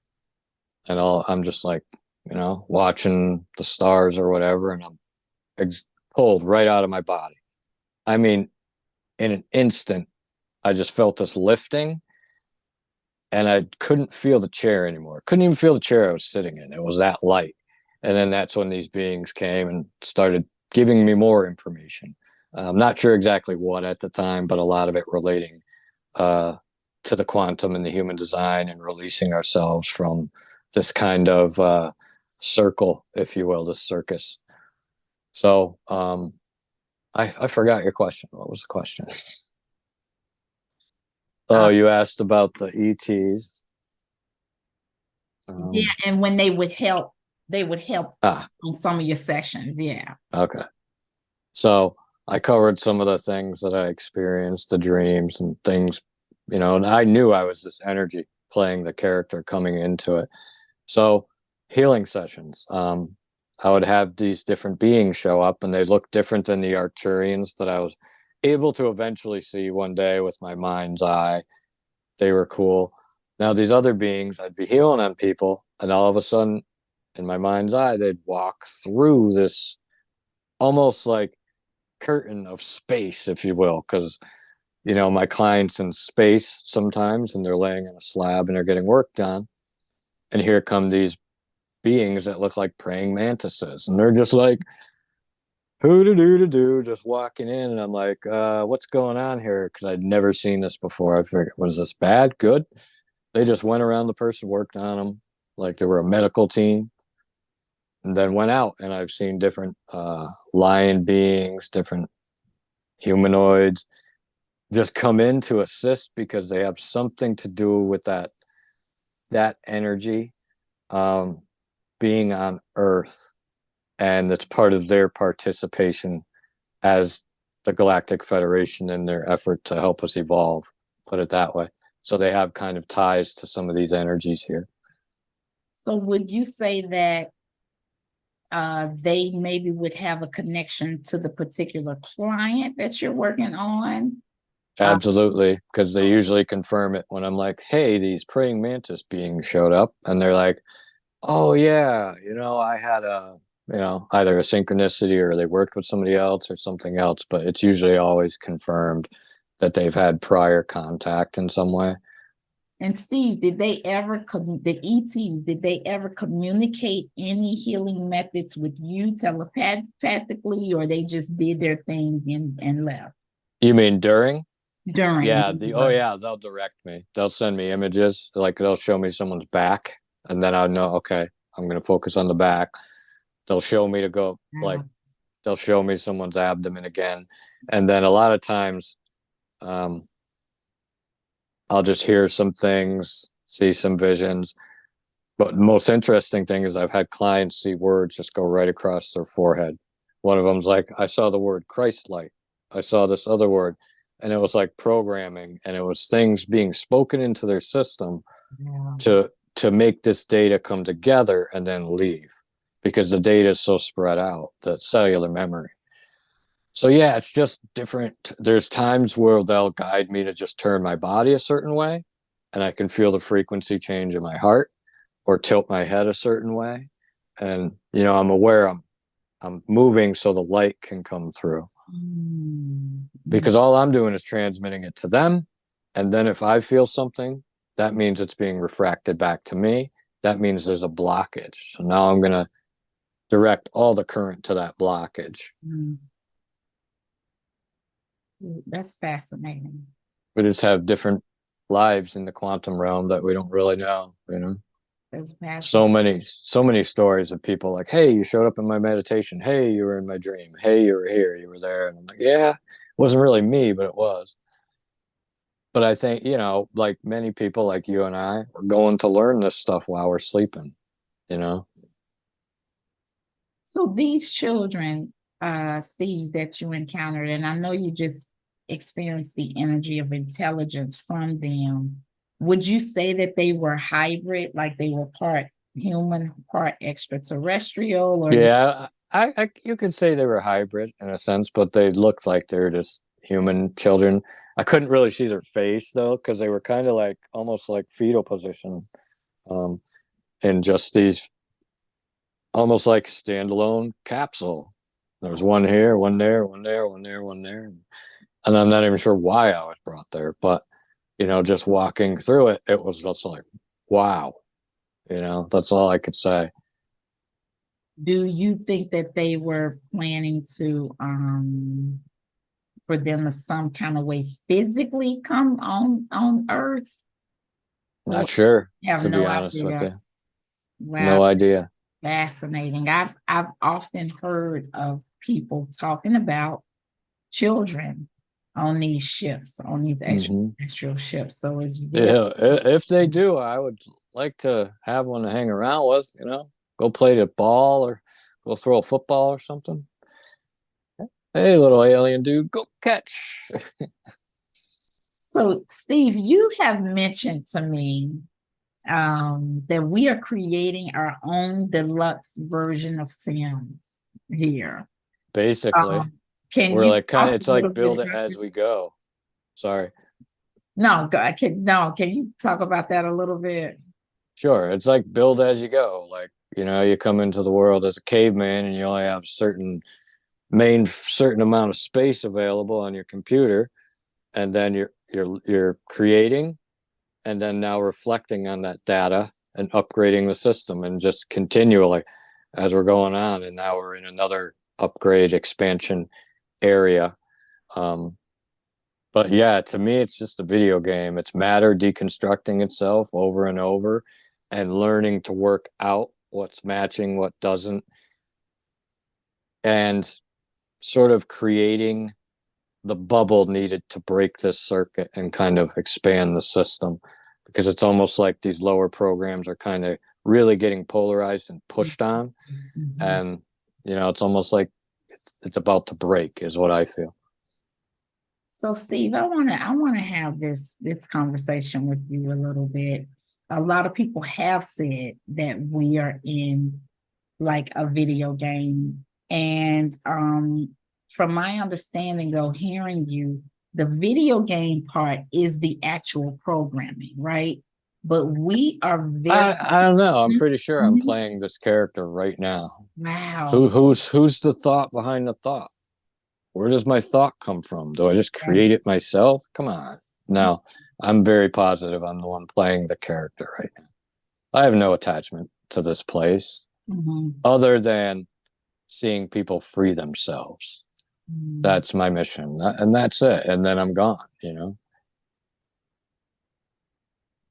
and I'm just like, watching the stars or whatever, and I'm pulled right out of my body. I mean, in an instant, I just felt this lifting, and I couldn't feel the chair anymore. Couldn't even feel the chair I was sitting in. It was that light. And then that's when these beings came and started giving me more information. I'm not sure exactly what at the time, but a lot of it relating to the quantum and the human design, and releasing ourselves from this kind of circle, if you will, this circus. So I forgot your question. What was the question? Oh, you asked about the ETs. Yeah, and when they would help on some of your sessions. Yeah. Okay. So I covered some of the things that I experienced, the dreams and things, and I knew I was this energy playing the character, coming into it. So healing sessions, I would have these different beings show up, and they look different than the Arcturians that I was able to eventually see one day with my mind's eye. They were cool. Now these other beings, I'd be healing on people, and all of a sudden, in my mind's eye, they'd walk through this almost like curtain of space, if you will, because my clients in space sometimes, and they're laying on a slab and they're getting work done, and here come these beings that look like praying mantises, and they're just like, who do do, just walking in, and I'm like, what's going on here? Because I'd never seen this before. I figured, was this bad, good? They just went around the person, worked on them like they were a medical team. and then went out, and I've seen different lion beings, different humanoids just come in to assist because they have something to do with that energy being on Earth, and it's part of their participation as the Galactic Federation in their effort to help us evolve, put it that way. So they have kind of ties to some of these energies here. So would you say that they maybe would have a connection to the particular client that you're working on? Absolutely, because they usually confirm it when I'm like, hey, these praying mantis beings showed up, and they're like, oh yeah, I had either a synchronicity or they worked with somebody else or something else, but it's usually always confirmed that they've had prior contact in some way. And Steve, did they ever the ETs, did they ever communicate any healing methods with you telepathically, or they just did their thing and left? You mean during? During. Yeah, they'll direct me. They'll send me images, like they'll show me someone's back, and then I know, okay, I'm gonna focus on the back. They'll show me to go, like they'll show me someone's abdomen again, and then a lot of times I'll just hear some things, see some visions. But the most interesting thing is I've had clients see words just go right across their forehead. One of them's like, I saw the word Christ light. I saw this other word, and it was like programming, and it was things being spoken into their system to make this data come together and then leave, because the data is so spread out, the cellular memory. So yeah, it's just different. There's times where they'll guide me to just turn my body a certain way, and I can feel the frequency change in my heart, or tilt my head a certain way, and I'm aware I'm moving so the light can come through. Because all I'm doing is transmitting it to them, and then if I feel something, that means it's being refracted back to me. That means there's a blockage. So now I'm gonna direct all the current to that blockage. That's fascinating. We just have different lives in the quantum realm that we don't really know, That's fascinating. So many stories of people like, hey, you showed up in my meditation. Hey, you were in my dream. Hey, you were here. You were there. And I'm like, yeah, it wasn't really me, but it was. But I think, like many people like you and I, are going to learn this stuff while we're sleeping, So these children, Steve, that you encountered, and I know you just experienced the energy of intelligence from them. Would you say that they were hybrid, like they were part human, part extraterrestrial? Or yeah, you could say they were hybrid in a sense, but they looked like they're just human children. I couldn't really see their face though, because they were kind of like almost like fetal position, in just these almost like standalone capsule. There was one here, one there, one there, one there, one there, and I'm not even sure why I was brought there, but just walking through it, it was just like, wow, that's all I could say. do you think that they were planning to for them to some kind of way physically come on Earth? Not sure, Have to no be honest with idea. you. Wow, No idea. fascinating. I've often heard of people talking about children on these ships, on these extraterrestrial ships. So it's very Yeah, if they do, I would like to have one to hang around with, go play the ball or go throw a football or something. Hey, little alien dude, go catch. So, Steve, you have mentioned to me that we are creating our own deluxe version of Sims here. Basically, Can we're you like talk it's a little like bit build it about as this? we go. Sorry. No, can you talk about that a little bit? Sure, it's like build as you go. Like, you come into the world as a caveman and you only have certain amount of space available on your computer, and then you're creating, and then now reflecting on that data and upgrading the system, and just continually as we're going on, and now we're in another upgrade expansion area. But yeah, to me it's just a video game. It's matter deconstructing itself over and over, and learning to work out what's matching, what doesn't, and sort of creating the bubble needed to break this circuit and kind of expand the system, because it's almost like these lower programs are kind of really getting polarized and pushed on. Mhm. And, it's almost like it's about to break is what I feel. So Steve, I wanna have this conversation with you a little bit. A lot of people have said that we are in like a video game. And from my understanding, though, hearing you, the video game part is the actual programming, right? But we are very I don't know. I'm pretty sure I'm Mhm. playing this character right now. Wow. Who's the thought behind the thought? Where does my thought come from? Do I just Right. create it myself? Come on. No, I'm very positive I'm the one playing the character right now. I have no attachment to this place Mhm. other than seeing people free themselves. Mhm. That's my mission. And that's it. And then I'm gone.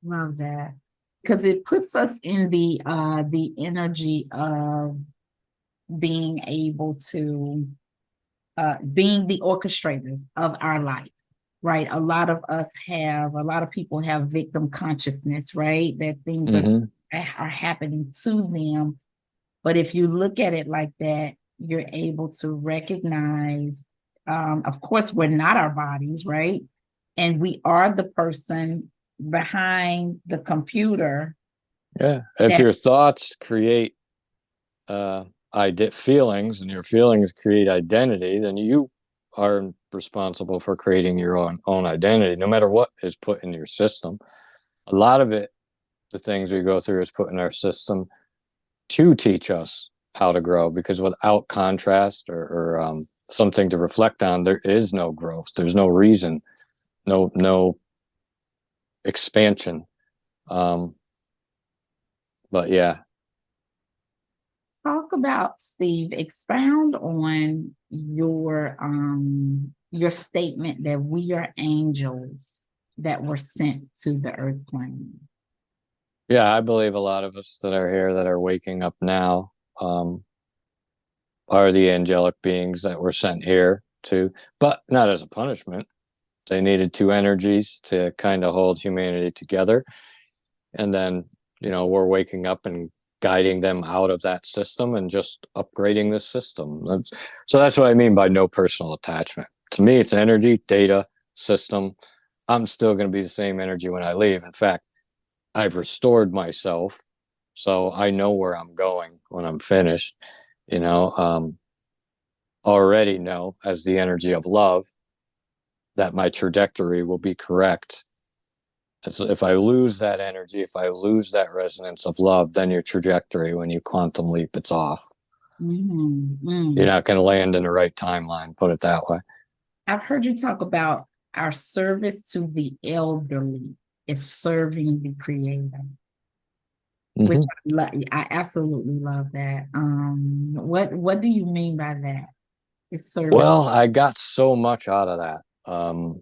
Love that. Because it puts us in the energy of being able to being the orchestrators of our life, right? A lot of people have victim consciousness, right? That things Mm-hmm. are happening to them. But if you look at it like that, you're able to recognize, of course, we're not our bodies, right? And we are the person behind the computer Yeah. If that your thoughts create uh feelings, and your feelings create identity, then you are responsible for creating your own identity, no matter what is put in your system. A lot of it, the things we go through, is put in our system to teach us how to grow, because without contrast or something to reflect on, there is no growth. There's no reason, no expansion. um but yeah. talk about, Steve, expound on your statement that we are angels that were sent to the earth plane. Yeah, I believe a lot of us that are here, that are waking up now, um are the angelic beings that were sent here to, but not as a punishment. They needed two energies to kind of hold humanity together. And then, we're waking up and guiding them out of that system and just upgrading this system. So that's what I mean by no personal attachment. To me, it's energy, data, system. I'm still going to be the same energy when I leave. In fact, I've restored myself, so I know where I'm going when I'm finished. You know, already know, as the energy of love, that my trajectory will be correct. And so if I lose that energy, if I lose that resonance of love, then your trajectory, when you quantum leap, it's off. You're Mm. not going to land in the right timeline, put it that way. I've heard you talk about our service to the elderly is serving the creator, which Mm-hmm. I absolutely love that. What do you mean by that? It's service. Well, I got so much out of that.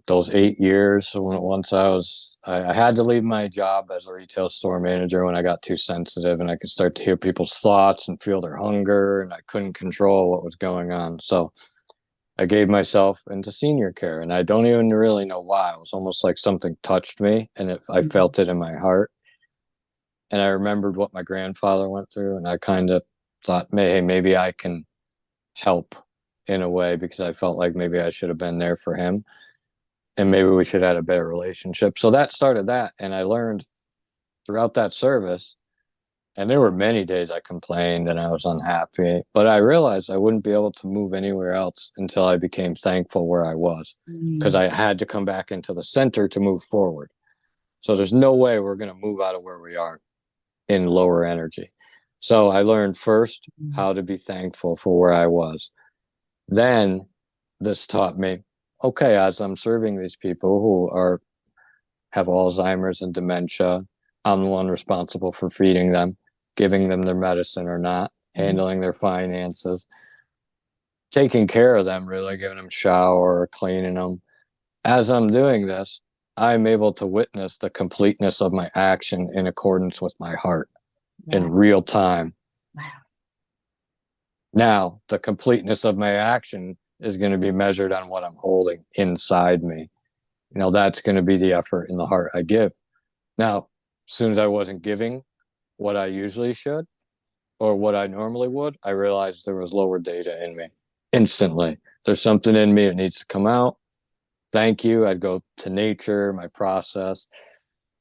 Those 8 years, once I had to leave my job as a retail store manager when I got too sensitive, and I could start to hear people's thoughts and feel their hunger, and I couldn't control what was going on. So I gave myself into senior care, and I don't even really know why. It was almost like something touched me, and I felt it in my heart. And I remembered what my grandfather went through, and I kind of thought, hey, maybe I can help in a way, because I felt like maybe I should have been there for him, and maybe we should have had a better relationship. So that started that, and I learned throughout that service. And there were many days I complained and I was unhappy, but I realized I wouldn't be able to move anywhere else until I became thankful where I was, because Mm. I had to come back into the center to move forward. So there's no way we're going to move out of where we are in lower energy. So I learned first Mm. how to be thankful for where I was. Then this taught me, okay, as I'm serving these people who have Alzheimer's and dementia, I'm the one responsible for feeding them, giving them their medicine or not, Mm. handling their finances, taking care of them, really giving them shower, cleaning them. As I'm doing this, I'm able to witness the completeness of my action in accordance with my heart in Wow. real time. Wow. Now, the completeness of my action is going to be measured on what I'm holding inside me. That's going to be the effort in the heart I give. Now, as soon as I wasn't giving what I usually should or what I normally would, I realized there was lower data in me instantly. There's something in me that needs to come out. Thank you. I'd go to nature, my process,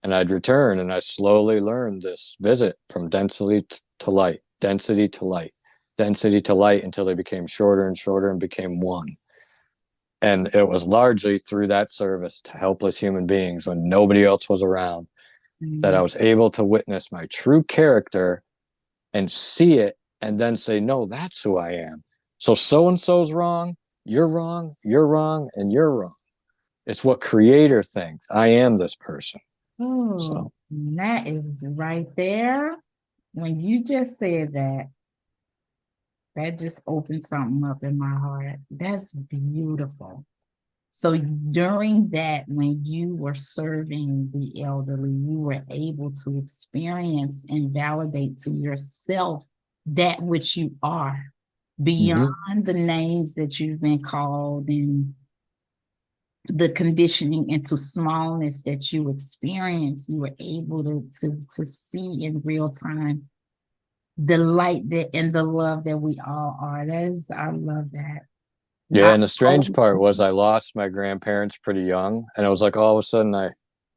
and I'd return. And I slowly learned this visit from density to light, density to light, density to light until they became shorter and shorter and became one. And it was largely through that service to helpless human beings when nobody else was around that I was able to witness my true character and see it and then say, no, that's who I am. So and so's wrong, you're wrong, you're wrong, and you're wrong. It's what creator thinks. I am this person. Oh, So that is right there. When you just said that, that just opened something up in my heart. That's beautiful. So during that, when you were serving the elderly, you were able to experience and validate to yourself that which you are beyond the names that you've been called and the conditioning into smallness that you experience. You were able to see in real time the light that and the love that we all are. That is, I love that. yeah, and the strange part was I lost my grandparents pretty young, and it was like all of a sudden I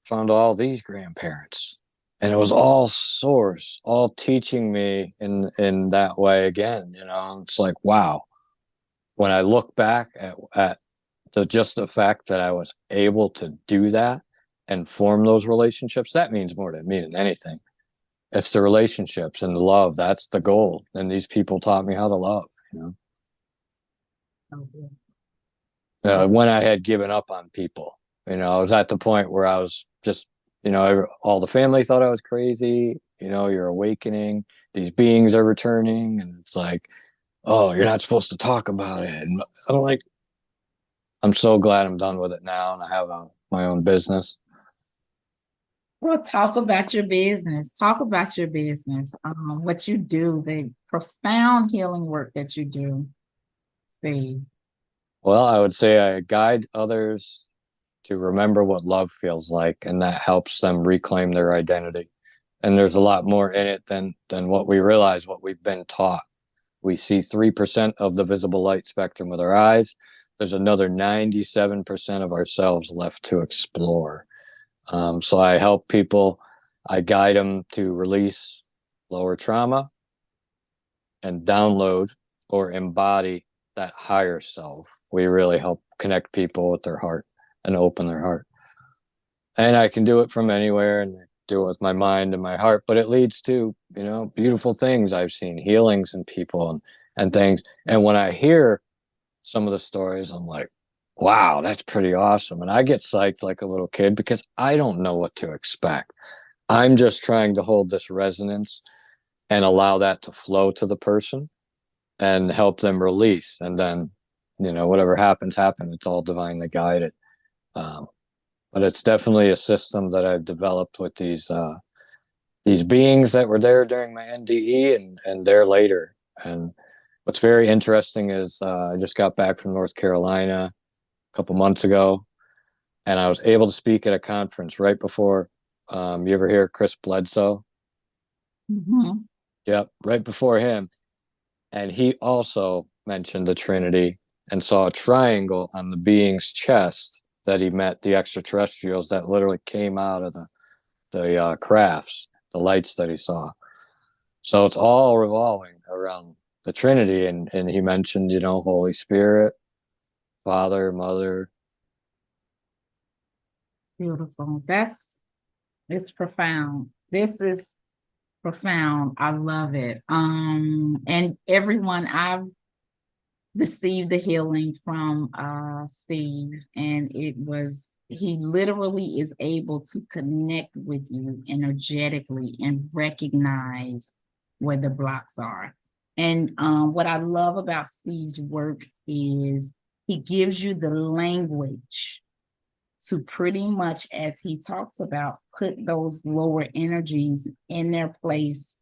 found all these grandparents, and it was all source, all teaching me in that way again. It's like wow. When I look back at the fact that I was able to do that and form those relationships, that means more to me than anything. It's the relationships and the love. That's the goal. And these people taught me how to love. When I had given up on people, I was at the point where I was just, all the family thought I was crazy. You're awakening. These beings are returning. And it's like, oh, you're not supposed to talk about it. And I'm like, I'm so glad I'm done with it now. And I have my own business. Well, talk about your business. Talk about your business. What you do, the profound healing work that you do, Steve. Well, I would say I guide others to remember what love feels like, and that helps them reclaim their identity. And there's a lot more in it than what we realize, what we've been taught. We see 3% of the visible light spectrum with our eyes. There's another 97% of ourselves left to explore. So I help people, I guide them to release lower trauma and download or embody that higher self. We really help connect people with their heart and open their heart. And I can do it from anywhere and do it with my mind and my heart, but it leads to, beautiful things I've seen, healings in people and things. And when I hear some of the stories, I'm like, wow, that's pretty awesome. And I get psyched like a little kid because I don't know what to expect. I'm just trying to hold this resonance and allow that to flow to the person and help them release. And then, whatever happens. It's all divinely guided. But it's definitely a system that I've developed with these beings that were there during my NDE and there later. And what's very interesting is I just got back from North Carolina a couple months ago, and I was able to speak at a conference right before. You ever hear Chris Bledsoe? Mm-hmm. Yep, right before him. And he also mentioned the Trinity and saw a triangle on the being's chest that he met, the extraterrestrials that literally came out of the crafts, the lights that he saw. So it's all revolving around the Trinity. And he mentioned, Holy Spirit, Father, Mother. Beautiful. It's profound. This is profound. I love it. And everyone, I've received the healing from Steve, and he literally is able to connect with you energetically and recognize where the blocks are. And what I love about Steve's work is he gives you the language to pretty much, as he talks about, put those lower energies in their place,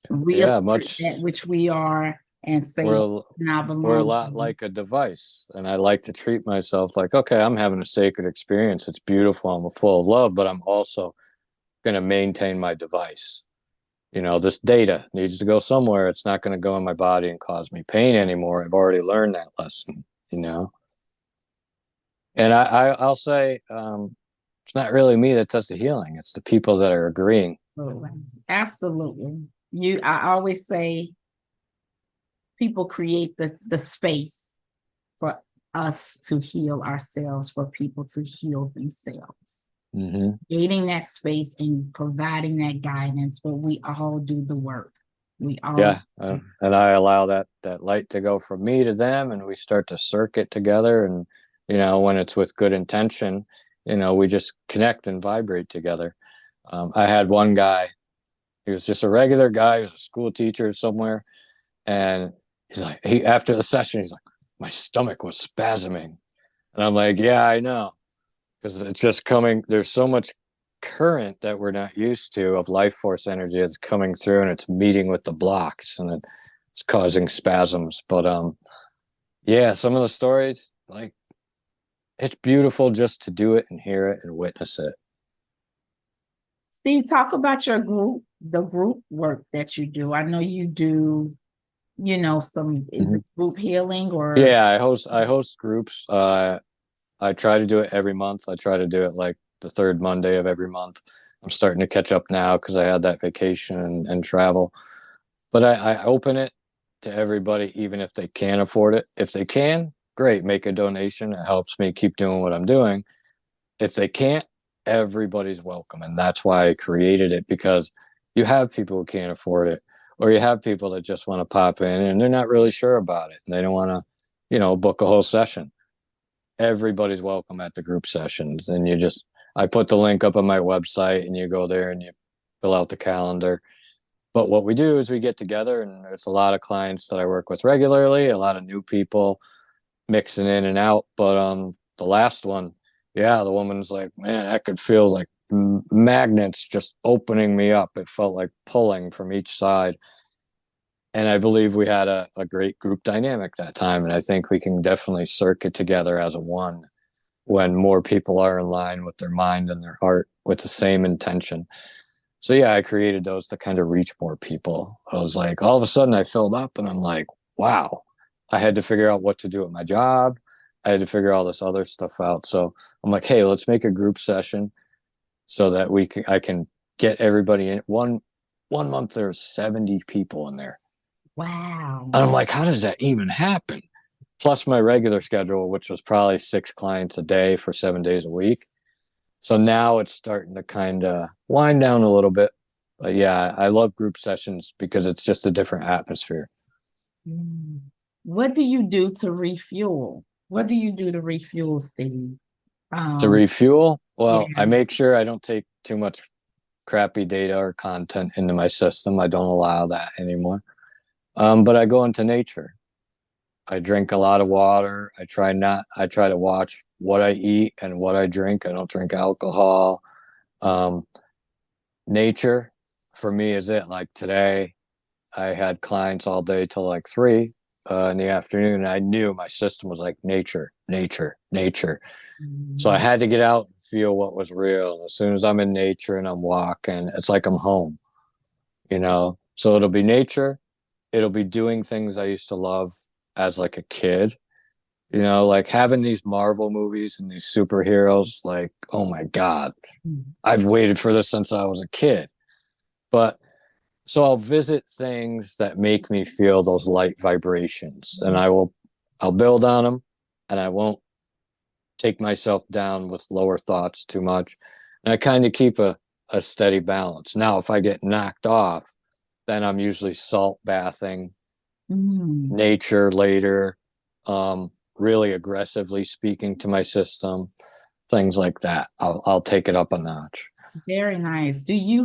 reassert that which we are, and say, We're "Now we're a belong to lot you." like a device, and I like to treat myself like, okay, I'm having a sacred experience. It's beautiful. I'm full of love, but I'm also going to maintain my device. You know, this data needs to go somewhere. It's not going to go in my body and cause me pain anymore. I've already learned that lesson, you know. And I'll say, it's not really me that does the healing. It's the people that are agreeing. Absolutely. Absolutely. I always say people create the space for us to heal ourselves, for people to heal themselves. Mm-hmm. Creating that space and providing that guidance, but we all do the work. We all. Yeah, and I allow that light to go from me to them, and we start to circuit together. And you know, when it's with good intention, you know, we just connect and vibrate together. I had one guy; he was just a regular guy. He was a school teacher somewhere, and he's like, he after the session, he's like, my stomach was spasming, and I'm like, yeah, I know, because it's just coming. There's so much current that we're not used to of life force energy that's coming through, and it's meeting with the blocks, and it's causing spasms. But yeah, some of the stories, like, it's beautiful just to do it and hear it and witness it. Steve, talk about your group, the group work that you do. I know you do, some, is Mm-hmm. it group healing or? Yeah, I host groups. I try to do it every month. I try to do it like the third Monday of every month. I'm starting to catch up now because I had that vacation and travel. But I open it to everybody, even if they can't afford it. If they can, great, make a donation. It helps me keep doing what I'm doing. If they can't, everybody's welcome. And that's why I created it, because you have people who can't afford it, or you have people that just want to pop in and they're not really sure about it. And they don't want to, book a whole session. Everybody's welcome at the group sessions. And I put the link up on my website, and you go there and you fill out the calendar. But what we do is we get together, and there's a lot of clients that I work with regularly, a lot of new people mixing in and out. But the last one, yeah, the woman's like, man, I could feel like magnets just opening me up. It felt like pulling from each side. And I believe we had a great group dynamic that time. And I think we can definitely circuit together as a one when more people are in line with their mind and their heart with the same intention. So yeah, I created those to kind of reach more people. I was like, all of a sudden I filled up, and I'm like, wow, I had to figure out what to do at my job. I had to figure all this other stuff out. So I'm like, hey, let's make a group session so that I can get everybody in. One month there's 70 people in there. Wow. And I'm like, how does that even happen? Plus my regular schedule, which was probably 6 clients a day for 7 days a week. So now it's starting to kind of wind down a little bit. But yeah, I love group sessions because it's just a different atmosphere. What do you do to refuel? What do you do to refuel, Steve? To refuel, well, Yeah. I make sure I don't take too much crappy data or content into my system. I don't allow that anymore. But I go into nature. I drink a lot of water. I try to watch what I eat and what I drink. I don't drink alcohol. Um, Nature for me is it. Like today, I had clients all day till like 3 in the afternoon. And I knew my system was like nature, nature, nature. So I had to get out and feel what was real. As soon as I'm in nature and I'm walking, it's like I'm home, you know? So it'll be nature. It'll be doing things I used to love as like a kid, like having these Marvel movies and these superheroes. Like, oh my God, I've waited for this since I was a kid. But so I'll visit things that make me feel those light vibrations, and I'll build on them, and I won't take myself down with lower thoughts too much. And I kind of keep a steady balance. Now, if I get knocked off, then I'm usually salt bathing, nature later, really aggressively speaking to my system, things like that. I'll take it up a notch. Very nice. Do you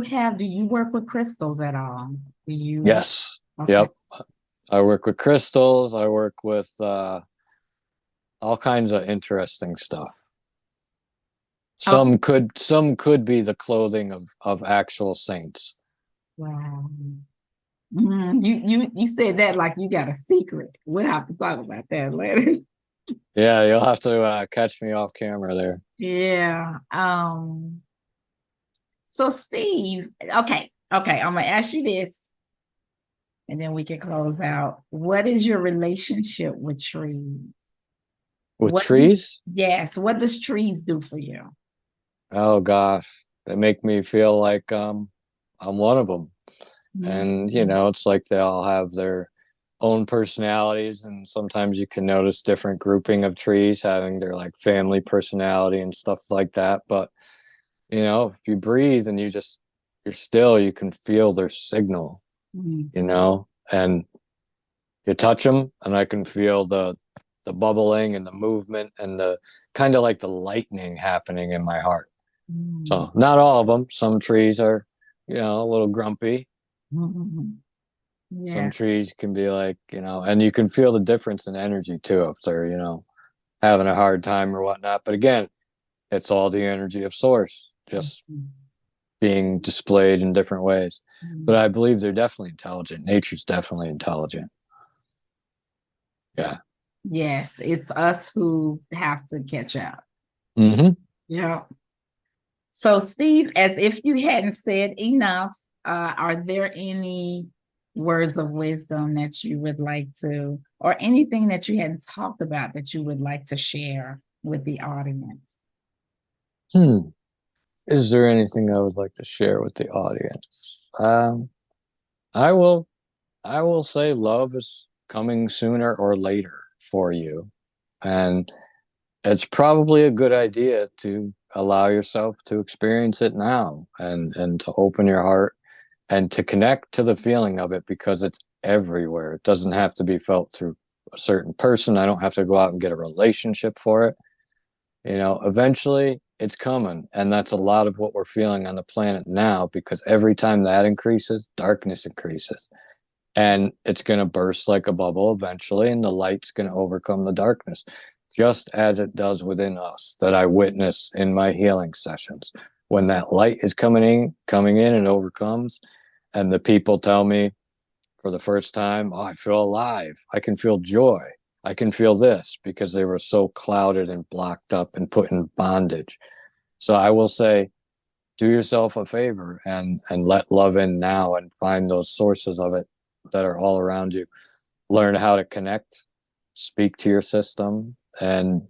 work with crystals at all? Do you? Yes. Okay. Yep. I work with crystals. I work with all kinds of interesting stuff. Some could be the clothing of actual saints. Wow. You said that like you got a secret. We'll have to talk about that later. Yeah, you'll have to catch me off camera there. Yeah. So Steve, okay, I'm gonna ask you this, and then we can close out. What is your relationship with trees? With What? trees? Yes. What does trees do for you? Oh gosh, they make me feel like I'm one of them. And Mhm. it's like they all have their own personalities, and sometimes you can notice different grouping of trees having their like family personality and stuff like that. But if you breathe and you're still, you can feel their signal, and you touch them and I can feel the bubbling and the movement and the kind of like the lightning happening in my heart. Mhm. So not all of them. Some trees are, a little grumpy. Mhm. Some Yeah. trees can be like, and you can feel the difference in energy too if they're, having a hard time or whatnot. But again, it's all the energy of source just Mhm. being displayed in different ways. But Mhm. I believe they're definitely intelligent. Nature's definitely intelligent. Yeah. Yes, it's us who have to catch up. Mm-hmm. Yeah. So, Steve, as if you hadn't said enough, are there any words of wisdom that you would like to, or anything that you hadn't talked about that you would like to share with the audience? Is there anything I would like to share with the audience? I will I will say love is coming sooner or later for you. And it's probably a good idea to allow yourself to experience it now and to open your heart and to connect to the feeling of it because it's everywhere. It doesn't have to be felt through a certain person. I don't have to go out and get a relationship for it. Eventually it's coming. And that's a lot of what we're feeling on the planet now because every time that increases, darkness increases. And it's going to burst like a bubble eventually, and the light's going to overcome the darkness, just as it does within us that I witness in my healing sessions. When that light is coming in and overcomes, and the people tell me for the first time, oh, I feel alive. I can feel joy. I can feel this because they were so clouded and blocked up and put in bondage. So I will say, do yourself a favor and let love in now and find those sources of it that are all around you. Learn how to connect, speak to your system, and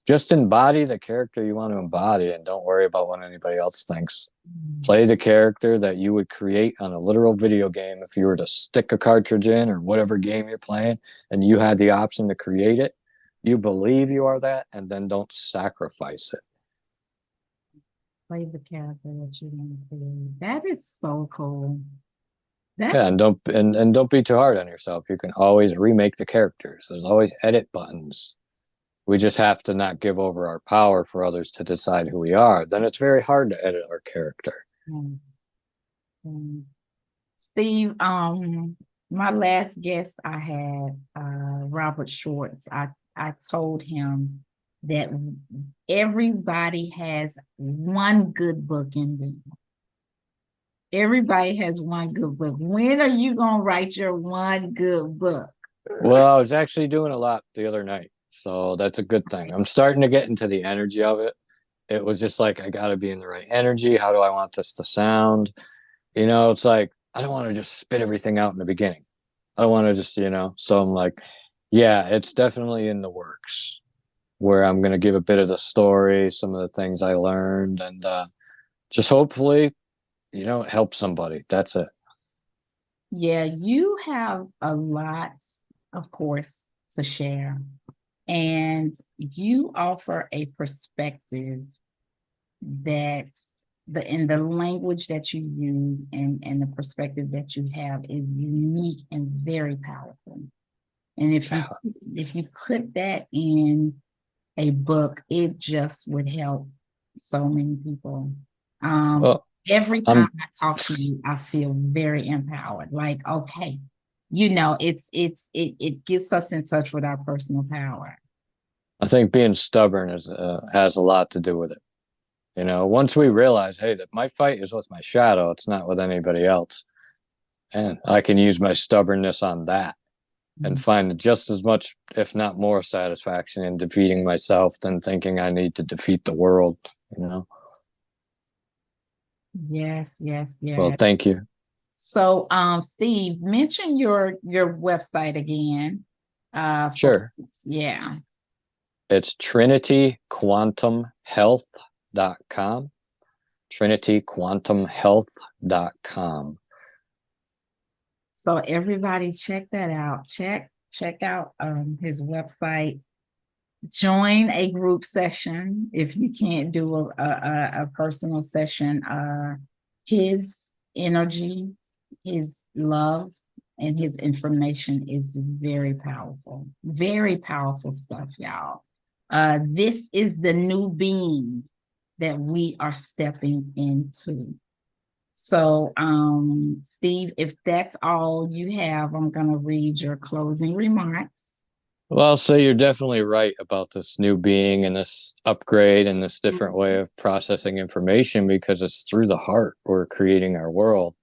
just embody the character you want to embody and don't worry about what anybody else thinks. Play the character that you would create on a literal video game if you were to stick a cartridge in or whatever game you're playing and you had the option to create it. You believe you are that and then don't sacrifice it. Play the character that you want to play. That is so cool. Yeah, That's and don't be too hard on yourself. You can always remake the characters. There's always edit buttons. We just have to not give over our power for others to decide who we are. Then it's very hard to edit our character. mm, mm. Steve, my last guest I had, Robert Schwartz, I told him that everybody has one good book in them. Everybody has one good book. When are you gonna write your one good book? Well, I was actually doing a lot the other night, so that's a good thing. I'm starting to get into the energy of it. It was just like I got to be in the right energy. How do I want this to sound? It's like I don't want to just spit everything out in the beginning. I don't want to just, So I'm like, yeah, it's definitely in the works where I'm going to give a bit of the story, some of the things I learned, and just hopefully, help somebody. That's it. Yeah, you have a lot, of course, to share. And you offer a perspective that the language that you use and the perspective that you have is unique and very powerful. And if you put that in a book, it just would help so many people. Well, Every time I'm I talk to you, I feel very empowered. Like, okay, it gets us in touch with our personal power. I think being stubborn has a lot to do with it. Once we realize, hey, that my fight is with my shadow, it's not with anybody else. And I can use my stubbornness on that and find just as much, if not more, satisfaction in defeating myself than thinking I need to defeat the world, you know? Yes, yes, Well, yes. thank you. So, Steve, mention your website again. Sure. Yeah. It's trinityquantumhealth.com. trinityquantumhealth.com. So everybody check that out. Check out his website. Join a group session if you can't do a personal session. His energy, his love, and his information is very powerful stuff, y'all. This is the new being that we are stepping into. So, Steve, if that's all you have, I'm going to read your closing remarks. Well, I'll say you're definitely right about this new being and this upgrade and this different way of processing information, because it's through the heart we're creating our world,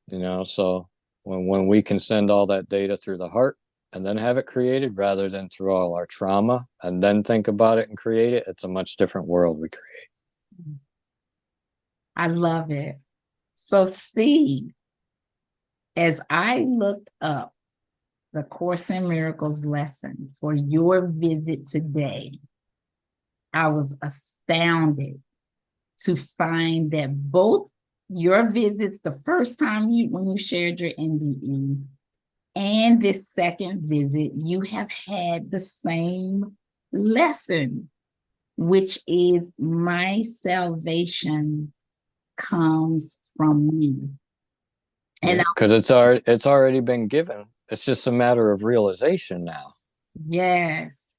you know? So when we can send all that data through the heart and then have it created rather than through all our trauma and then think about it and create it, it's a much different world we create. I love it. So, Steve, as I looked up the Course in Miracles lesson for your visit today, I was astounded to find that both your visits, the first time when you shared your NDE, and this second visit, you have had the same lesson, which is my salvation comes from me. And because it's already been given. It's just a matter of realization now. yes,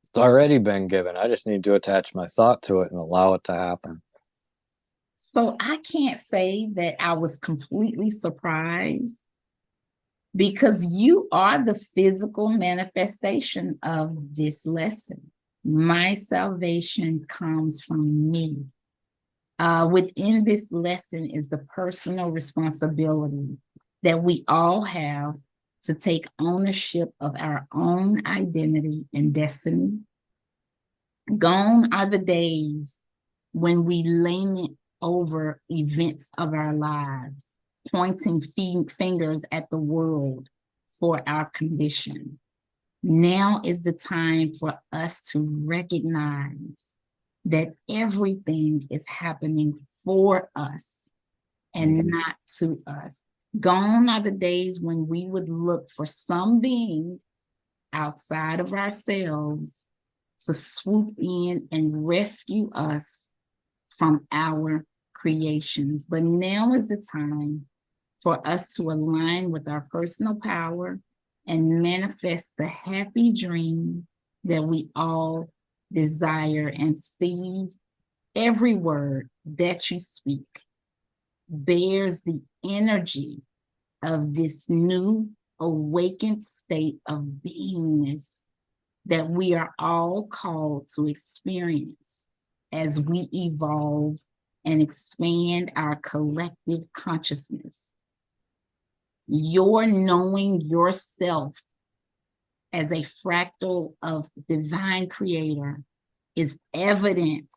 It's already been given. I just need to attach my thought to it and allow it to happen. so I can't say that I was completely surprised, because you are the physical manifestation of this lesson. My salvation comes from me. Within this lesson is the personal responsibility that we all have to take ownership of our own identity and destiny. Gone are the days when we lament over events of our lives, pointing fingers at the world for our condition. Now is the time for us to recognize that everything is happening for us and not to us. Gone are the days when we would look for some being outside of ourselves to swoop in and rescue us from our creations. But now is the time for us to align with our personal power and manifest the happy dream that we all desire. And Steve, every word that you speak bears the energy of this new awakened state of beingness that we are all called to experience as we evolve and expand our collective consciousness. Your knowing yourself as a fractal of divine creator is evident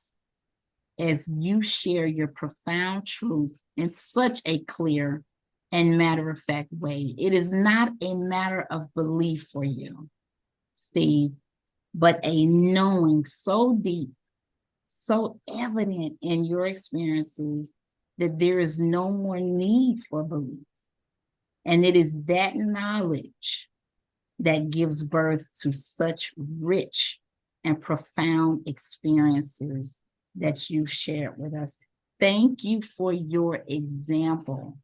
as you share your profound truth in such a clear and matter-of-fact way. It is not a matter of belief for you, Steve, but a knowing so deep, so evident in your experiences that there is no more need for belief. And it is that knowledge that gives birth to such rich and profound experiences that you've shared with us. Thank you for your example.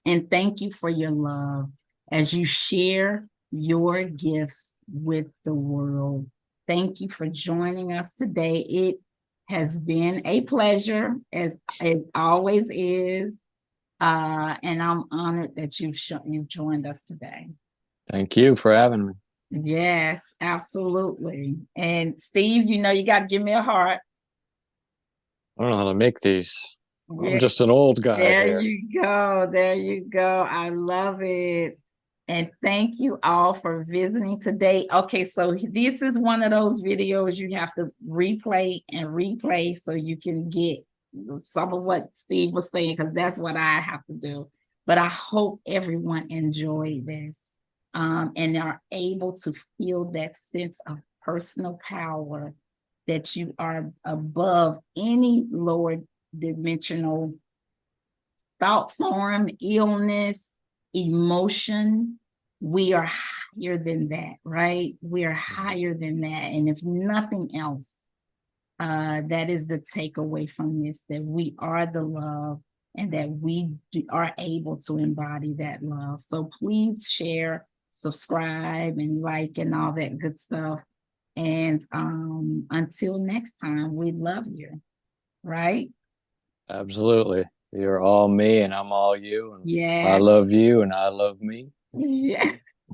And thank you for your love as you share your gifts with the world. Thank you for joining us today. It has been a pleasure, as it always is. And I'm honored that you've joined us today. Thank you for having me. Yes, absolutely. And Steve, you got to give me a heart. I don't know how to make these. I'm just an old guy There here. you go. There you go. I love it. And thank you all for visiting today. Okay, so this is one of those videos you have to replay and replay so you can get some of what Steve was saying, because that's what I have to do. But I hope everyone enjoyed this and are able to feel that sense of personal power, that you are above any lower dimensional thought form, illness, emotion. We are higher than that, right? We are higher than that. And if nothing else, that is the takeaway from this, that we are the love and that we are able to embody that love. So please share, subscribe, and like, and all that good stuff. And until next time, we love you, right? Absolutely. You're all me and I'm all you. And I Yeah. love you and I love me. Yeah.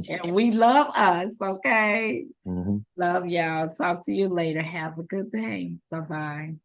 And we love us, okay? Mhm. Love y'all. Talk to you later. Have a good day. Bye-bye.